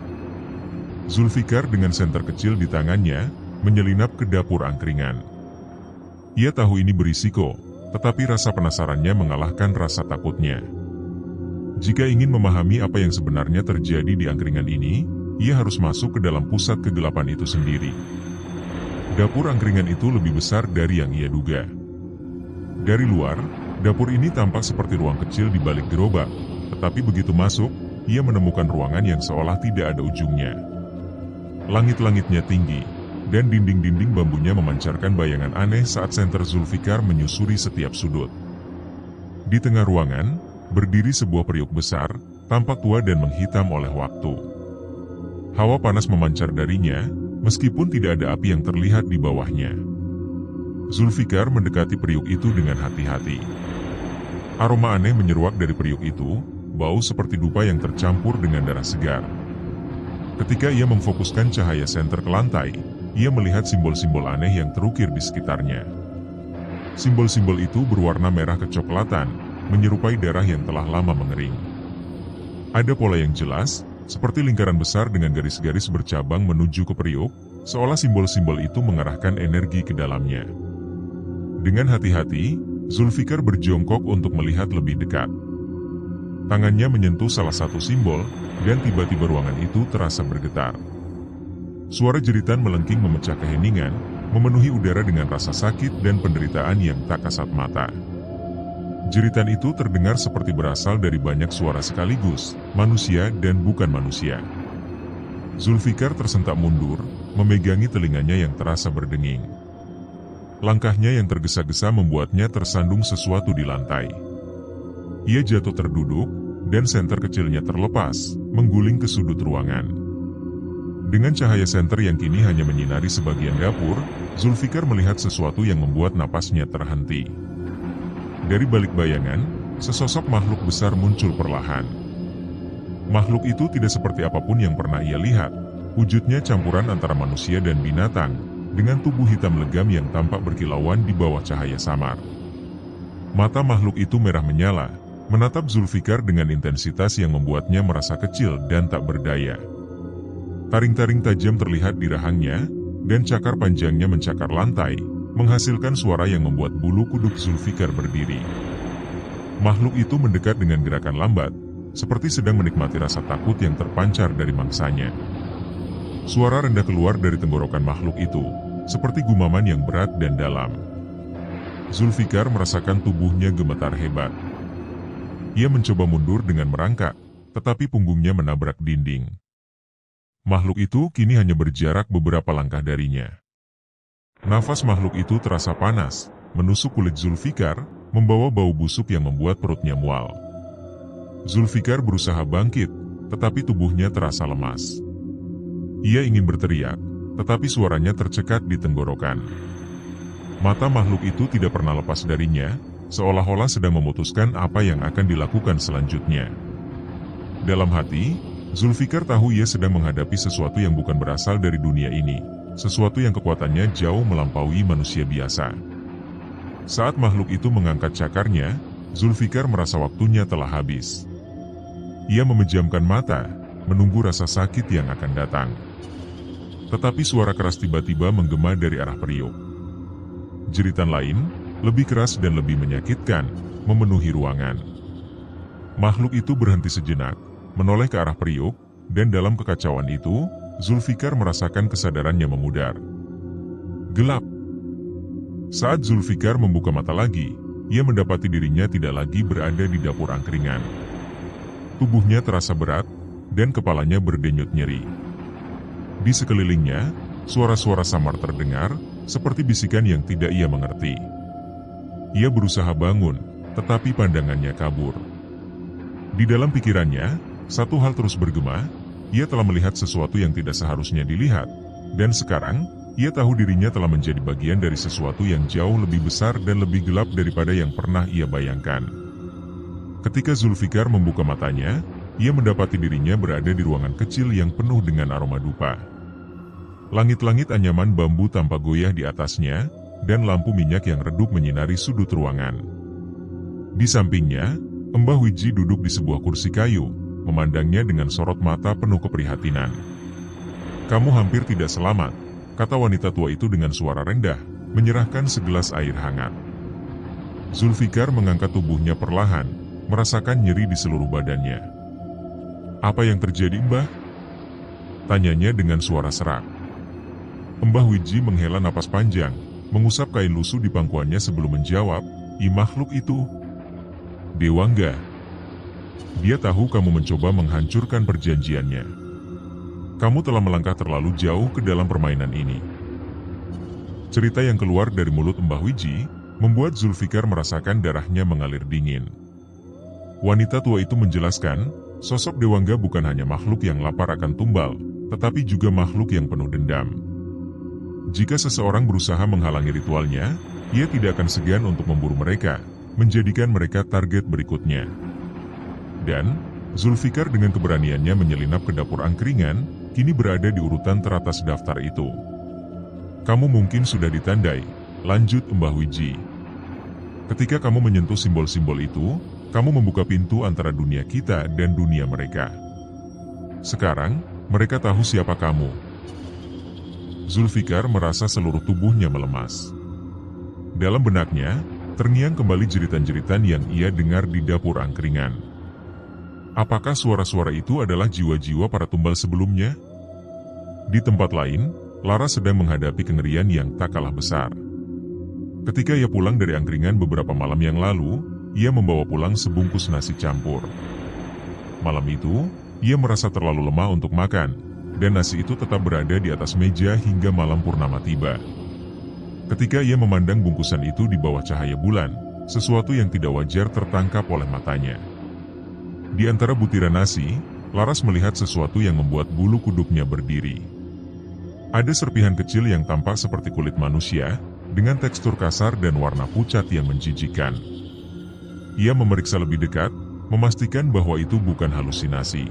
Zulfikar dengan senter kecil di tangannya, menyelinap ke dapur angkringan. Ia tahu ini berisiko, tetapi rasa penasarannya mengalahkan rasa takutnya. Jika ingin memahami apa yang sebenarnya terjadi di angkringan ini, ia harus masuk ke dalam pusat kegelapan itu sendiri. Dapur angkringan itu lebih besar dari yang ia duga. Dari luar, dapur ini tampak seperti ruang kecil di balik gerobak, tetapi begitu masuk, ia menemukan ruangan yang seolah tidak ada ujungnya. Langit-langitnya tinggi, dan dinding-dinding bambunya memancarkan bayangan aneh saat senter Zulfikar menyusuri setiap sudut. Di tengah ruangan, berdiri sebuah periuk besar, tampak tua dan menghitam oleh waktu. Hawa panas memancar darinya, meskipun tidak ada api yang terlihat di bawahnya. Zulfikar mendekati periuk itu dengan hati-hati. Aroma aneh menyeruak dari periuk itu, bau seperti dupa yang tercampur dengan darah segar. Ketika ia memfokuskan cahaya senter ke lantai, ia melihat simbol-simbol aneh yang terukir di sekitarnya. Simbol-simbol itu berwarna merah kecoklatan, menyerupai darah yang telah lama mengering. Ada pola yang jelas, seperti lingkaran besar dengan garis-garis bercabang menuju ke periuk, seolah simbol-simbol itu mengarahkan energi ke dalamnya. Dengan hati-hati, Zulfikar berjongkok untuk melihat lebih dekat. Tangannya menyentuh salah satu simbol, dan tiba-tiba ruangan itu terasa bergetar. Suara jeritan melengking memecah keheningan, memenuhi udara dengan rasa sakit dan penderitaan yang tak kasat mata. Jeritan itu terdengar seperti berasal dari banyak suara sekaligus, manusia dan bukan manusia. Zulfikar tersentak mundur, memegangi telinganya yang terasa berdenging. Langkahnya yang tergesa-gesa membuatnya tersandung sesuatu di lantai. Ia jatuh terduduk, dan senter kecilnya terlepas, mengguling ke sudut ruangan. Dengan cahaya senter yang kini hanya menyinari sebagian dapur, Zulfikar melihat sesuatu yang membuat napasnya terhenti. Dari balik bayangan, sesosok makhluk besar muncul perlahan. Makhluk itu tidak seperti apapun yang pernah ia lihat. Wujudnya campuran antara manusia dan binatang, dengan tubuh hitam legam yang tampak berkilauan di bawah cahaya samar. Mata makhluk itu merah menyala, menatap Zulfikar dengan intensitas yang membuatnya merasa kecil dan tak berdaya. Taring-taring tajam terlihat di rahangnya, dan cakar panjangnya mencakar lantai, menghasilkan suara yang membuat bulu kuduk Zulfikar berdiri. Makhluk itu mendekat dengan gerakan lambat, seperti sedang menikmati rasa takut yang terpancar dari mangsanya. Suara rendah keluar dari tenggorokan makhluk itu, seperti gumaman yang berat dan dalam. Zulfikar merasakan tubuhnya gemetar hebat. Ia mencoba mundur dengan merangkak, tetapi punggungnya menabrak dinding. Makhluk itu kini hanya berjarak beberapa langkah darinya. Nafas makhluk itu terasa panas, menusuk kulit Zulfikar, membawa bau busuk yang membuat perutnya mual. Zulfikar berusaha bangkit, tetapi tubuhnya terasa lemas. Ia ingin berteriak, tetapi suaranya tercekat di tenggorokan. Mata makhluk itu tidak pernah lepas darinya, seolah-olah sedang memutuskan apa yang akan dilakukan selanjutnya. Dalam hati, Zulfikar tahu ia sedang menghadapi sesuatu yang bukan berasal dari dunia ini, sesuatu yang kekuatannya jauh melampaui manusia biasa. Saat makhluk itu mengangkat cakarnya, Zulfikar merasa waktunya telah habis. Ia memejamkan mata, menunggu rasa sakit yang akan datang. Tetapi suara keras tiba-tiba menggema dari arah periuk. Jeritan lain, lebih keras dan lebih menyakitkan, memenuhi ruangan. Makhluk itu berhenti sejenak, menoleh ke arah periuk, dan dalam kekacauan itu, Zulfikar merasakan kesadarannya memudar. Gelap. Saat Zulfikar membuka mata lagi, ia mendapati dirinya tidak lagi berada di dapur angkringan. Tubuhnya terasa berat, dan kepalanya berdenyut nyeri. Di sekelilingnya, suara-suara samar terdengar, seperti bisikan yang tidak ia mengerti. Ia berusaha bangun, tetapi pandangannya kabur. Di dalam pikirannya, satu hal terus bergema, ia telah melihat sesuatu yang tidak seharusnya dilihat, dan sekarang, ia tahu dirinya telah menjadi bagian dari sesuatu yang jauh lebih besar dan lebih gelap daripada yang pernah ia bayangkan. Ketika Zulfikar membuka matanya, ia mendapati dirinya berada di ruangan kecil yang penuh dengan aroma dupa. Langit-langit anyaman bambu tampak goyah di atasnya, dan lampu minyak yang redup menyinari sudut ruangan. Di sampingnya, Mbah Wiji duduk di sebuah kursi kayu, memandangnya dengan sorot mata penuh keprihatinan. "Kamu hampir tidak selamat," kata wanita tua itu dengan suara rendah, menyerahkan segelas air hangat. Zulfikar mengangkat tubuhnya perlahan, merasakan nyeri di seluruh badannya. "Apa yang terjadi, Mbah?" tanyanya dengan suara serak. Mbah Wiji menghela napas panjang, mengusap kain lusuh di pangkuannya sebelum menjawab, makhluk itu. Dewangga. Dia tahu kamu mencoba menghancurkan perjanjiannya. Kamu telah melangkah terlalu jauh ke dalam permainan ini." Cerita yang keluar dari mulut Mbah Wiji, membuat Zulfikar merasakan darahnya mengalir dingin. Wanita tua itu menjelaskan, sosok Dewangga bukan hanya makhluk yang lapar akan tumbal, tetapi juga makhluk yang penuh dendam. Jika seseorang berusaha menghalangi ritualnya, ia tidak akan segan untuk memburu mereka, menjadikan mereka target berikutnya. Dan, Zulfikar dengan keberaniannya menyelinap ke dapur angkringan, kini berada di urutan teratas daftar itu. "Kamu mungkin sudah ditandai," lanjut Mbah Wiji. "Ketika kamu menyentuh simbol-simbol itu, kamu membuka pintu antara dunia kita dan dunia mereka. Sekarang, mereka tahu siapa kamu." Zulfikar merasa seluruh tubuhnya melemas. Dalam benaknya, terngiang kembali jeritan-jeritan yang ia dengar di dapur angkringan. Apakah suara-suara itu adalah jiwa-jiwa para tumbal sebelumnya? Di tempat lain, Lara sedang menghadapi kengerian yang tak kalah besar. Ketika ia pulang dari angkringan beberapa malam yang lalu, ia membawa pulang sebungkus nasi campur. Malam itu, ia merasa terlalu lemah untuk makan, dan nasi itu tetap berada di atas meja hingga malam purnama tiba. Ketika ia memandang bungkusan itu di bawah cahaya bulan, sesuatu yang tidak wajar tertangkap oleh matanya. Di antara butiran nasi, Laras melihat sesuatu yang membuat bulu kuduknya berdiri. Ada serpihan kecil yang tampak seperti kulit manusia, dengan tekstur kasar dan warna pucat yang menjijikkan. Ia memeriksa lebih dekat, memastikan bahwa itu bukan halusinasi.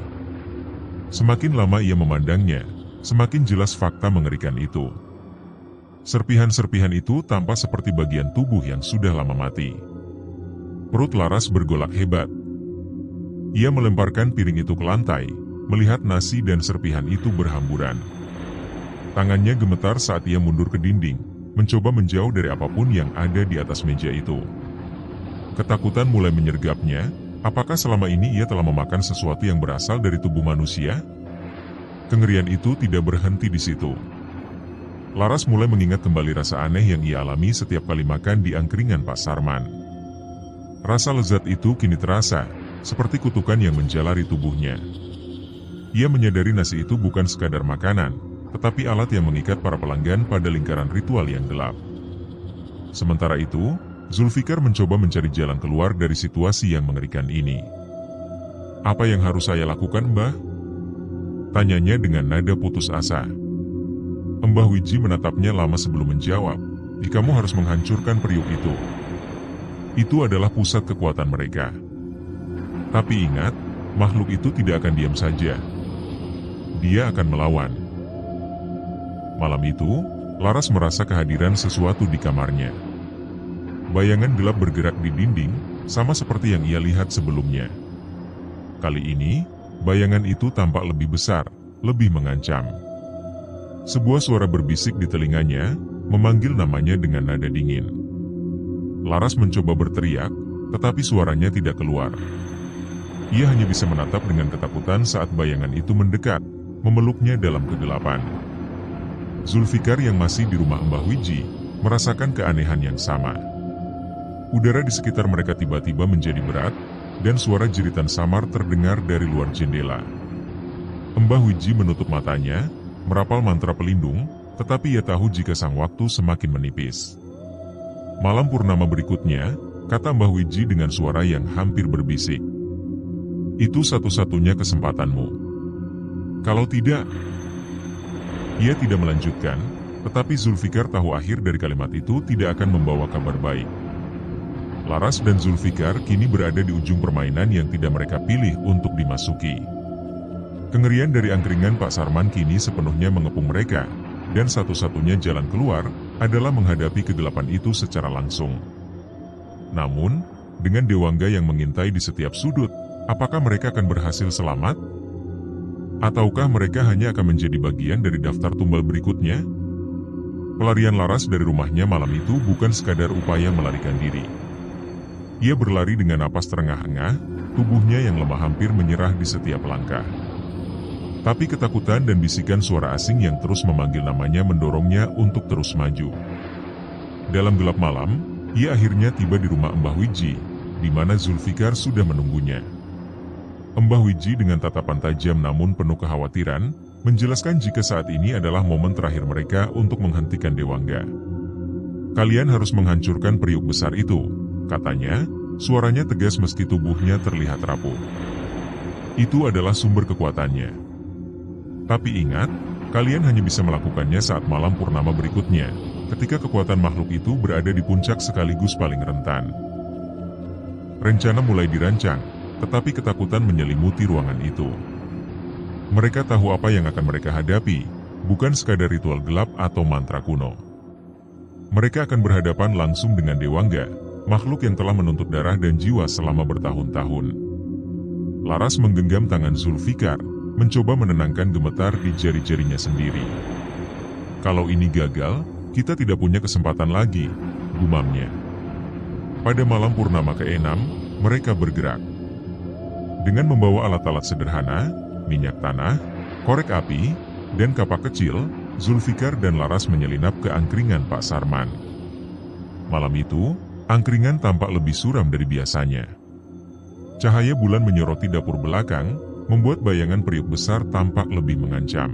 Semakin lama ia memandangnya, semakin jelas fakta mengerikan itu. Serpihan-serpihan itu tampak seperti bagian tubuh yang sudah lama mati. Perut Laras bergolak hebat. Ia melemparkan piring itu ke lantai, melihat nasi dan serpihan itu berhamburan. Tangannya gemetar saat ia mundur ke dinding, mencoba menjauh dari apapun yang ada di atas meja itu. Ketakutan mulai menyergapnya. Apakah selama ini ia telah memakan sesuatu yang berasal dari tubuh manusia? Kengerian itu tidak berhenti di situ. Laras mulai mengingat kembali rasa aneh yang ia alami setiap kali makan di angkringan Pak Sarman. Rasa lezat itu kini terasa, seperti kutukan yang menjalari tubuhnya. Ia menyadari nasi itu bukan sekadar makanan, tetapi alat yang mengikat para pelanggan pada lingkaran ritual yang gelap. Sementara itu, Zulfikar mencoba mencari jalan keluar dari situasi yang mengerikan ini. "Apa yang harus saya lakukan, Mbah?" tanyanya dengan nada putus asa. Mbah Wiji menatapnya lama sebelum menjawab, "Kamu harus menghancurkan periuk itu. Itu adalah pusat kekuatan mereka. Tapi ingat, makhluk itu tidak akan diam saja. Dia akan melawan." Malam itu, Laras merasa kehadiran sesuatu di kamarnya. Bayangan gelap bergerak di dinding, sama seperti yang ia lihat sebelumnya. Kali ini, bayangan itu tampak lebih besar, lebih mengancam. Sebuah suara berbisik di telinganya, memanggil namanya dengan nada dingin. Laras mencoba berteriak, tetapi suaranya tidak keluar. Ia hanya bisa menatap dengan ketakutan saat bayangan itu mendekat, memeluknya dalam kegelapan. Zulfikar yang masih di rumah Mbah Wiji, merasakan keanehan yang sama. Udara di sekitar mereka tiba-tiba menjadi berat, dan suara jeritan samar terdengar dari luar jendela. Mbah Wiji menutup matanya, merapal mantra pelindung, tetapi ia tahu jika sang waktu semakin menipis. Malam purnama berikutnya, kata Mbah Wiji dengan suara yang hampir berbisik. "Itu satu-satunya kesempatanmu. Kalau tidak..." Ia tidak melanjutkan, tetapi Zulfikar tahu akhir dari kalimat itu tidak akan membawa kabar baik. Laras dan Zulfikar kini berada di ujung permainan yang tidak mereka pilih untuk dimasuki. Kengerian dari angkringan Pak Sarman kini sepenuhnya mengepung mereka, dan satu-satunya jalan keluar adalah menghadapi kegelapan itu secara langsung. Namun, dengan Dewangga yang mengintai di setiap sudut, apakah mereka akan berhasil selamat? Ataukah mereka hanya akan menjadi bagian dari daftar tumbal berikutnya? Pelarian Laras dari rumahnya malam itu bukan sekadar upaya melarikan diri. Ia berlari dengan napas terengah-engah, tubuhnya yang lemah hampir menyerah di setiap langkah. Tapi ketakutan dan bisikan suara asing yang terus memanggil namanya mendorongnya untuk terus maju. Dalam gelap malam, ia akhirnya tiba di rumah Mbah Wiji, di mana Zulfikar sudah menunggunya. Mbah Wiji dengan tatapan tajam namun penuh kekhawatiran, menjelaskan jika saat ini adalah momen terakhir mereka untuk menghentikan Dewangga. "Kalian harus menghancurkan periuk besar itu," katanya, suaranya tegas meski tubuhnya terlihat rapuh. "Itu adalah sumber kekuatannya. Tapi ingat, kalian hanya bisa melakukannya saat malam purnama berikutnya, ketika kekuatan makhluk itu berada di puncak sekaligus paling rentan." Rencana mulai dirancang, tetapi ketakutan menyelimuti ruangan itu. Mereka tahu apa yang akan mereka hadapi, bukan sekadar ritual gelap atau mantra kuno. Mereka akan berhadapan langsung dengan Dewangga, makhluk yang telah menuntut darah dan jiwa selama bertahun-tahun. Laras menggenggam tangan Zulfikar, mencoba menenangkan gemetar di jari-jarinya sendiri. "Kalau ini gagal, kita tidak punya kesempatan lagi," gumamnya. Pada malam purnama ke-6, mereka bergerak. Dengan membawa alat-alat sederhana, minyak tanah, korek api, dan kapak kecil, Zulfikar dan Laras menyelinap ke angkringan Pak Sarman. Malam itu, angkringan tampak lebih suram dari biasanya. Cahaya bulan menyoroti dapur belakang, membuat bayangan periuk besar tampak lebih mengancam.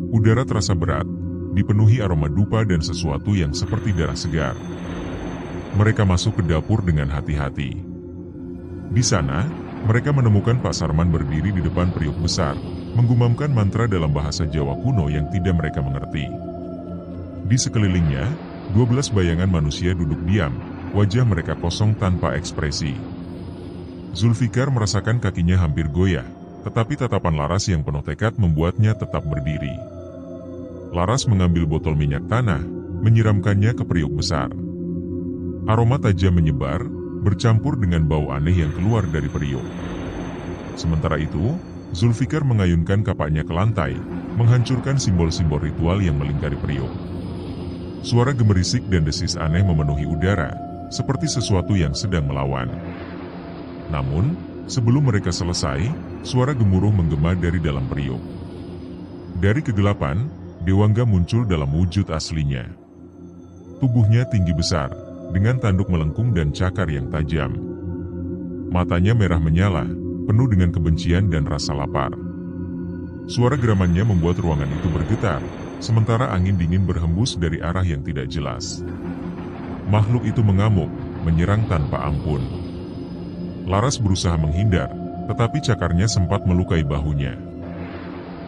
Udara terasa berat, dipenuhi aroma dupa dan sesuatu yang seperti darah segar. Mereka masuk ke dapur dengan hati-hati. Di sana, mereka menemukan Pak Sarman berdiri di depan periuk besar, menggumamkan mantra dalam bahasa Jawa kuno yang tidak mereka mengerti. Di sekelilingnya, 12 bayangan manusia duduk diam, wajah mereka kosong tanpa ekspresi. Zulfikar merasakan kakinya hampir goyah, tetapi tatapan Laras yang penuh tekad membuatnya tetap berdiri. Laras mengambil botol minyak tanah, menyiramkannya ke periuk besar. Aroma tajam menyebar, bercampur dengan bau aneh yang keluar dari periuk. Sementara itu, Zulfikar mengayunkan kapaknya ke lantai, menghancurkan simbol-simbol ritual yang melingkari periuk. Suara gemerisik dan desis aneh memenuhi udara, seperti sesuatu yang sedang melawan. Namun, sebelum mereka selesai, suara gemuruh menggema dari dalam periuk. Dari kegelapan, Dewangga muncul dalam wujud aslinya. Tubuhnya tinggi besar, dengan tanduk melengkung dan cakar yang tajam. Matanya merah menyala, penuh dengan kebencian dan rasa lapar. Suara geramannya membuat ruangan itu bergetar, sementara angin dingin berhembus dari arah yang tidak jelas. Makhluk itu mengamuk, menyerang tanpa ampun. Laras berusaha menghindar, tetapi cakarnya sempat melukai bahunya.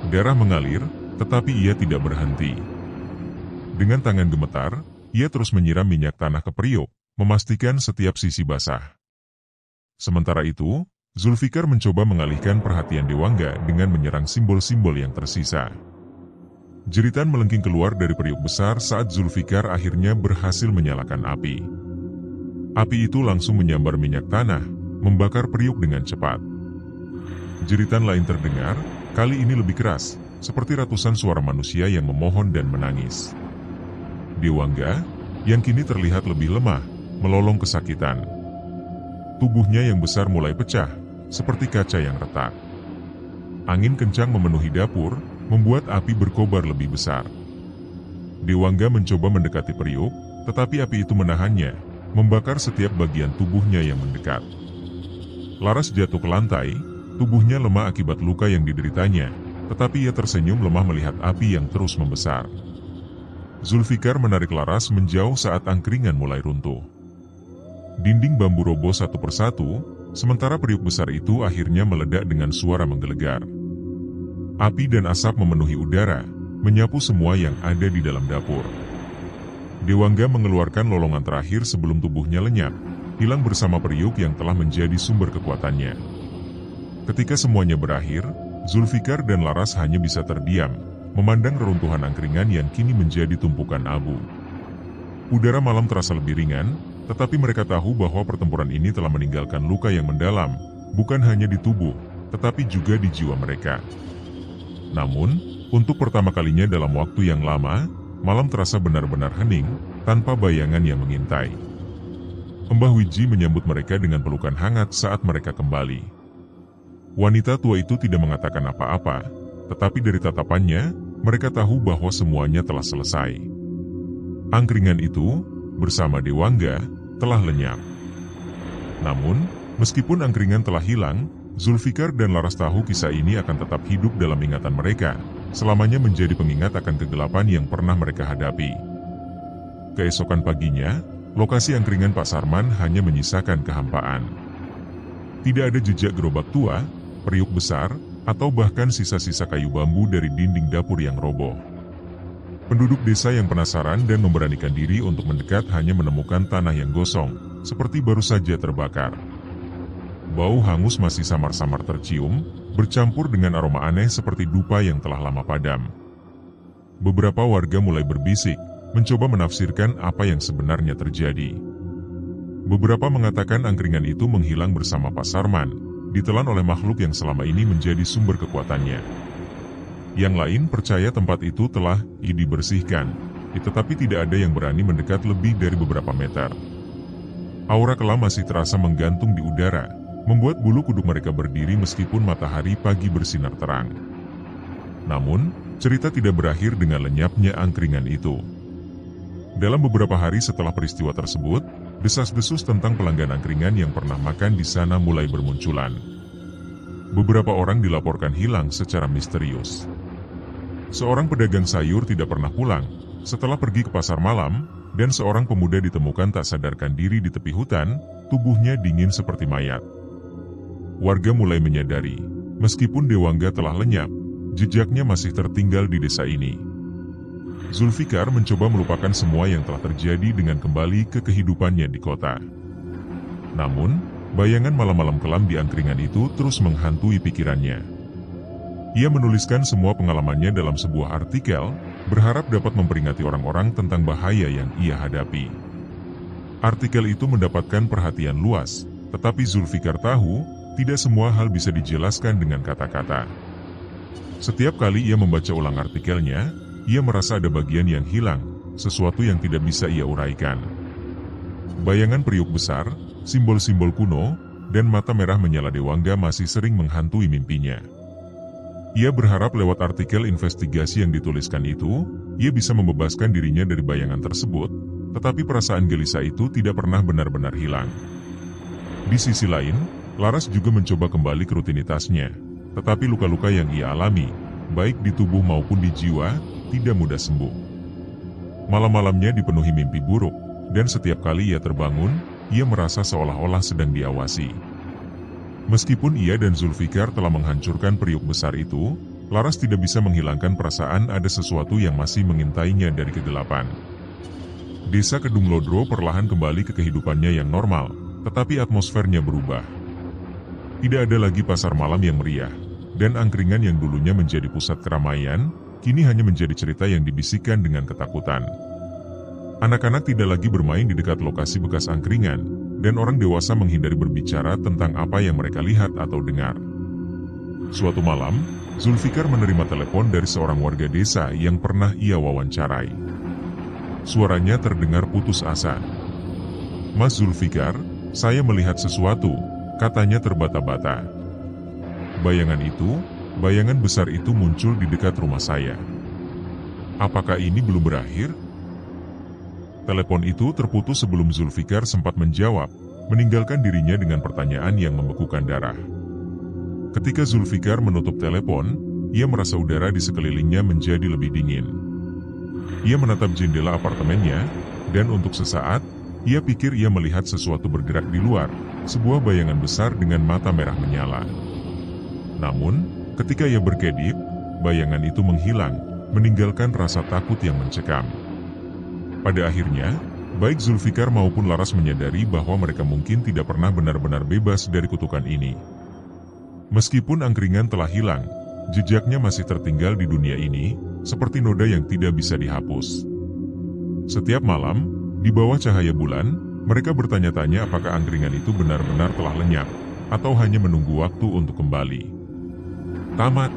Darah mengalir, tetapi ia tidak berhenti. Dengan tangan gemetar, ia terus menyiram minyak tanah ke periuk, memastikan setiap sisi basah. Sementara itu, Zulfikar mencoba mengalihkan perhatian Dewangga dengan menyerang simbol-simbol yang tersisa. Jeritan melengking keluar dari periuk besar saat Zulfikar akhirnya berhasil menyalakan api. Api itu langsung menyambar minyak tanah, membakar periuk dengan cepat. Jeritan lain terdengar, kali ini lebih keras, seperti ratusan suara manusia yang memohon dan menangis. Dewangga, yang kini terlihat lebih lemah, melolong kesakitan. Tubuhnya yang besar mulai pecah, seperti kaca yang retak. Angin kencang memenuhi dapur, membuat api berkobar lebih besar. Dewangga mencoba mendekati periuk, tetapi api itu menahannya, membakar setiap bagian tubuhnya yang mendekat. Laras jatuh ke lantai, tubuhnya lemah akibat luka yang dideritanya, tetapi ia tersenyum lemah melihat api yang terus membesar. Zulfikar menarik Laras menjauh saat angkringan mulai runtuh. Dinding bambu roboh satu persatu, sementara periuk besar itu akhirnya meledak dengan suara menggelegar. Api dan asap memenuhi udara, menyapu semua yang ada di dalam dapur. Dewangga mengeluarkan lolongan terakhir sebelum tubuhnya lenyap, hilang bersama periuk yang telah menjadi sumber kekuatannya. Ketika semuanya berakhir, Zulfikar dan Laras hanya bisa terdiam, memandang reruntuhan angkringan yang kini menjadi tumpukan abu. Udara malam terasa lebih ringan, tetapi mereka tahu bahwa pertempuran ini telah meninggalkan luka yang mendalam, bukan hanya di tubuh, tetapi juga di jiwa mereka. Namun, untuk pertama kalinya dalam waktu yang lama, malam terasa benar-benar hening, tanpa bayangan yang mengintai. Mbah Wiji menyambut mereka dengan pelukan hangat saat mereka kembali. Wanita tua itu tidak mengatakan apa-apa, tetapi dari tatapannya, mereka tahu bahwa semuanya telah selesai. Angkringan itu, bersama Dewangga, telah lenyap. Namun, meskipun angkringan telah hilang, Zulfikar dan Laras tahu kisah ini akan tetap hidup dalam ingatan mereka, selamanya menjadi pengingat akan kegelapan yang pernah mereka hadapi. Keesokan paginya, lokasi angkringan Pak Sarman hanya menyisakan kehampaan. Tidak ada jejak gerobak tua, periuk besar, atau bahkan sisa-sisa kayu bambu dari dinding dapur yang roboh. Penduduk desa yang penasaran dan memberanikan diri untuk mendekat hanya menemukan tanah yang gosong, seperti baru saja terbakar. Bau hangus masih samar-samar tercium, bercampur dengan aroma aneh seperti dupa yang telah lama padam. Beberapa warga mulai berbisik, mencoba menafsirkan apa yang sebenarnya terjadi. Beberapa mengatakan angkringan itu menghilang bersama Pak Sarman, ditelan oleh makhluk yang selama ini menjadi sumber kekuatannya. Yang lain percaya tempat itu telah dibersihkan, tetapi tidak ada yang berani mendekat lebih dari beberapa meter. Aura kelam masih terasa menggantung di udara, membuat bulu kuduk mereka berdiri meskipun matahari pagi bersinar terang. Namun, cerita tidak berakhir dengan lenyapnya angkringan itu. Dalam beberapa hari setelah peristiwa tersebut, desas-desus tentang pelanggan angkringan yang pernah makan di sana mulai bermunculan. Beberapa orang dilaporkan hilang secara misterius. Seorang pedagang sayur tidak pernah pulang setelah pergi ke pasar malam, dan seorang pemuda ditemukan tak sadarkan diri di tepi hutan, tubuhnya dingin seperti mayat. Warga mulai menyadari, meskipun Dewangga telah lenyap, jejaknya masih tertinggal di desa ini. Zulfikar mencoba melupakan semua yang telah terjadi dengan kembali ke kehidupannya di kota. Namun, bayangan malam-malam kelam di angkringan itu terus menghantui pikirannya. Ia menuliskan semua pengalamannya dalam sebuah artikel, berharap dapat memperingati orang-orang tentang bahaya yang ia hadapi. Artikel itu mendapatkan perhatian luas, tetapi Zulfikar tahu, tidak semua hal bisa dijelaskan dengan kata-kata. Setiap kali ia membaca ulang artikelnya, ia merasa ada bagian yang hilang, sesuatu yang tidak bisa ia uraikan. Bayangan periuk besar, simbol-simbol kuno, dan mata merah menyala Dewangga masih sering menghantui mimpinya. Ia berharap lewat artikel investigasi yang dituliskan itu, ia bisa membebaskan dirinya dari bayangan tersebut, tetapi perasaan gelisah itu tidak pernah benar-benar hilang. Di sisi lain, Laras juga mencoba kembali ke rutinitasnya, tetapi luka-luka yang ia alami, baik di tubuh maupun di jiwa, tidak mudah sembuh. Malam-malamnya dipenuhi mimpi buruk, dan setiap kali ia terbangun, ia merasa seolah-olah sedang diawasi. Meskipun ia dan Zulfikar telah menghancurkan periuk besar itu, Laras tidak bisa menghilangkan perasaan ada sesuatu yang masih mengintainya dari kegelapan. Desa Kedung Lodro perlahan kembali ke kehidupannya yang normal, tetapi atmosfernya berubah. Tidak ada lagi pasar malam yang meriah, dan angkringan yang dulunya menjadi pusat keramaian, kini hanya menjadi cerita yang dibisikkan dengan ketakutan. Anak-anak tidak lagi bermain di dekat lokasi bekas angkringan, dan orang dewasa menghindari berbicara tentang apa yang mereka lihat atau dengar. Suatu malam, Zulfikar menerima telepon dari seorang warga desa yang pernah ia wawancarai. Suaranya terdengar putus asa. "Mas Zulfikar, saya melihat sesuatu," katanya terbata-bata. Bayangan besar itu muncul di dekat rumah saya. Apakah ini belum berakhir? Telepon itu terputus sebelum Zulfikar sempat menjawab, meninggalkan dirinya dengan pertanyaan yang membekukan darah. Ketika Zulfikar menutup telepon, ia merasa udara di sekelilingnya menjadi lebih dingin. Ia menatap jendela apartemennya, dan untuk sesaat, ia pikir ia melihat sesuatu bergerak di luar, sebuah bayangan besar dengan mata merah menyala. Namun, ketika ia berkedip, bayangan itu menghilang, meninggalkan rasa takut yang mencekam. Pada akhirnya, baik Zulfikar maupun Laras menyadari bahwa mereka mungkin tidak pernah benar-benar bebas dari kutukan ini. Meskipun angkringan telah hilang, jejaknya masih tertinggal di dunia ini, seperti noda yang tidak bisa dihapus. Setiap malam, di bawah cahaya bulan, mereka bertanya-tanya apakah angkringan itu benar-benar telah lenyap, atau hanya menunggu waktu untuk kembali. Tamat.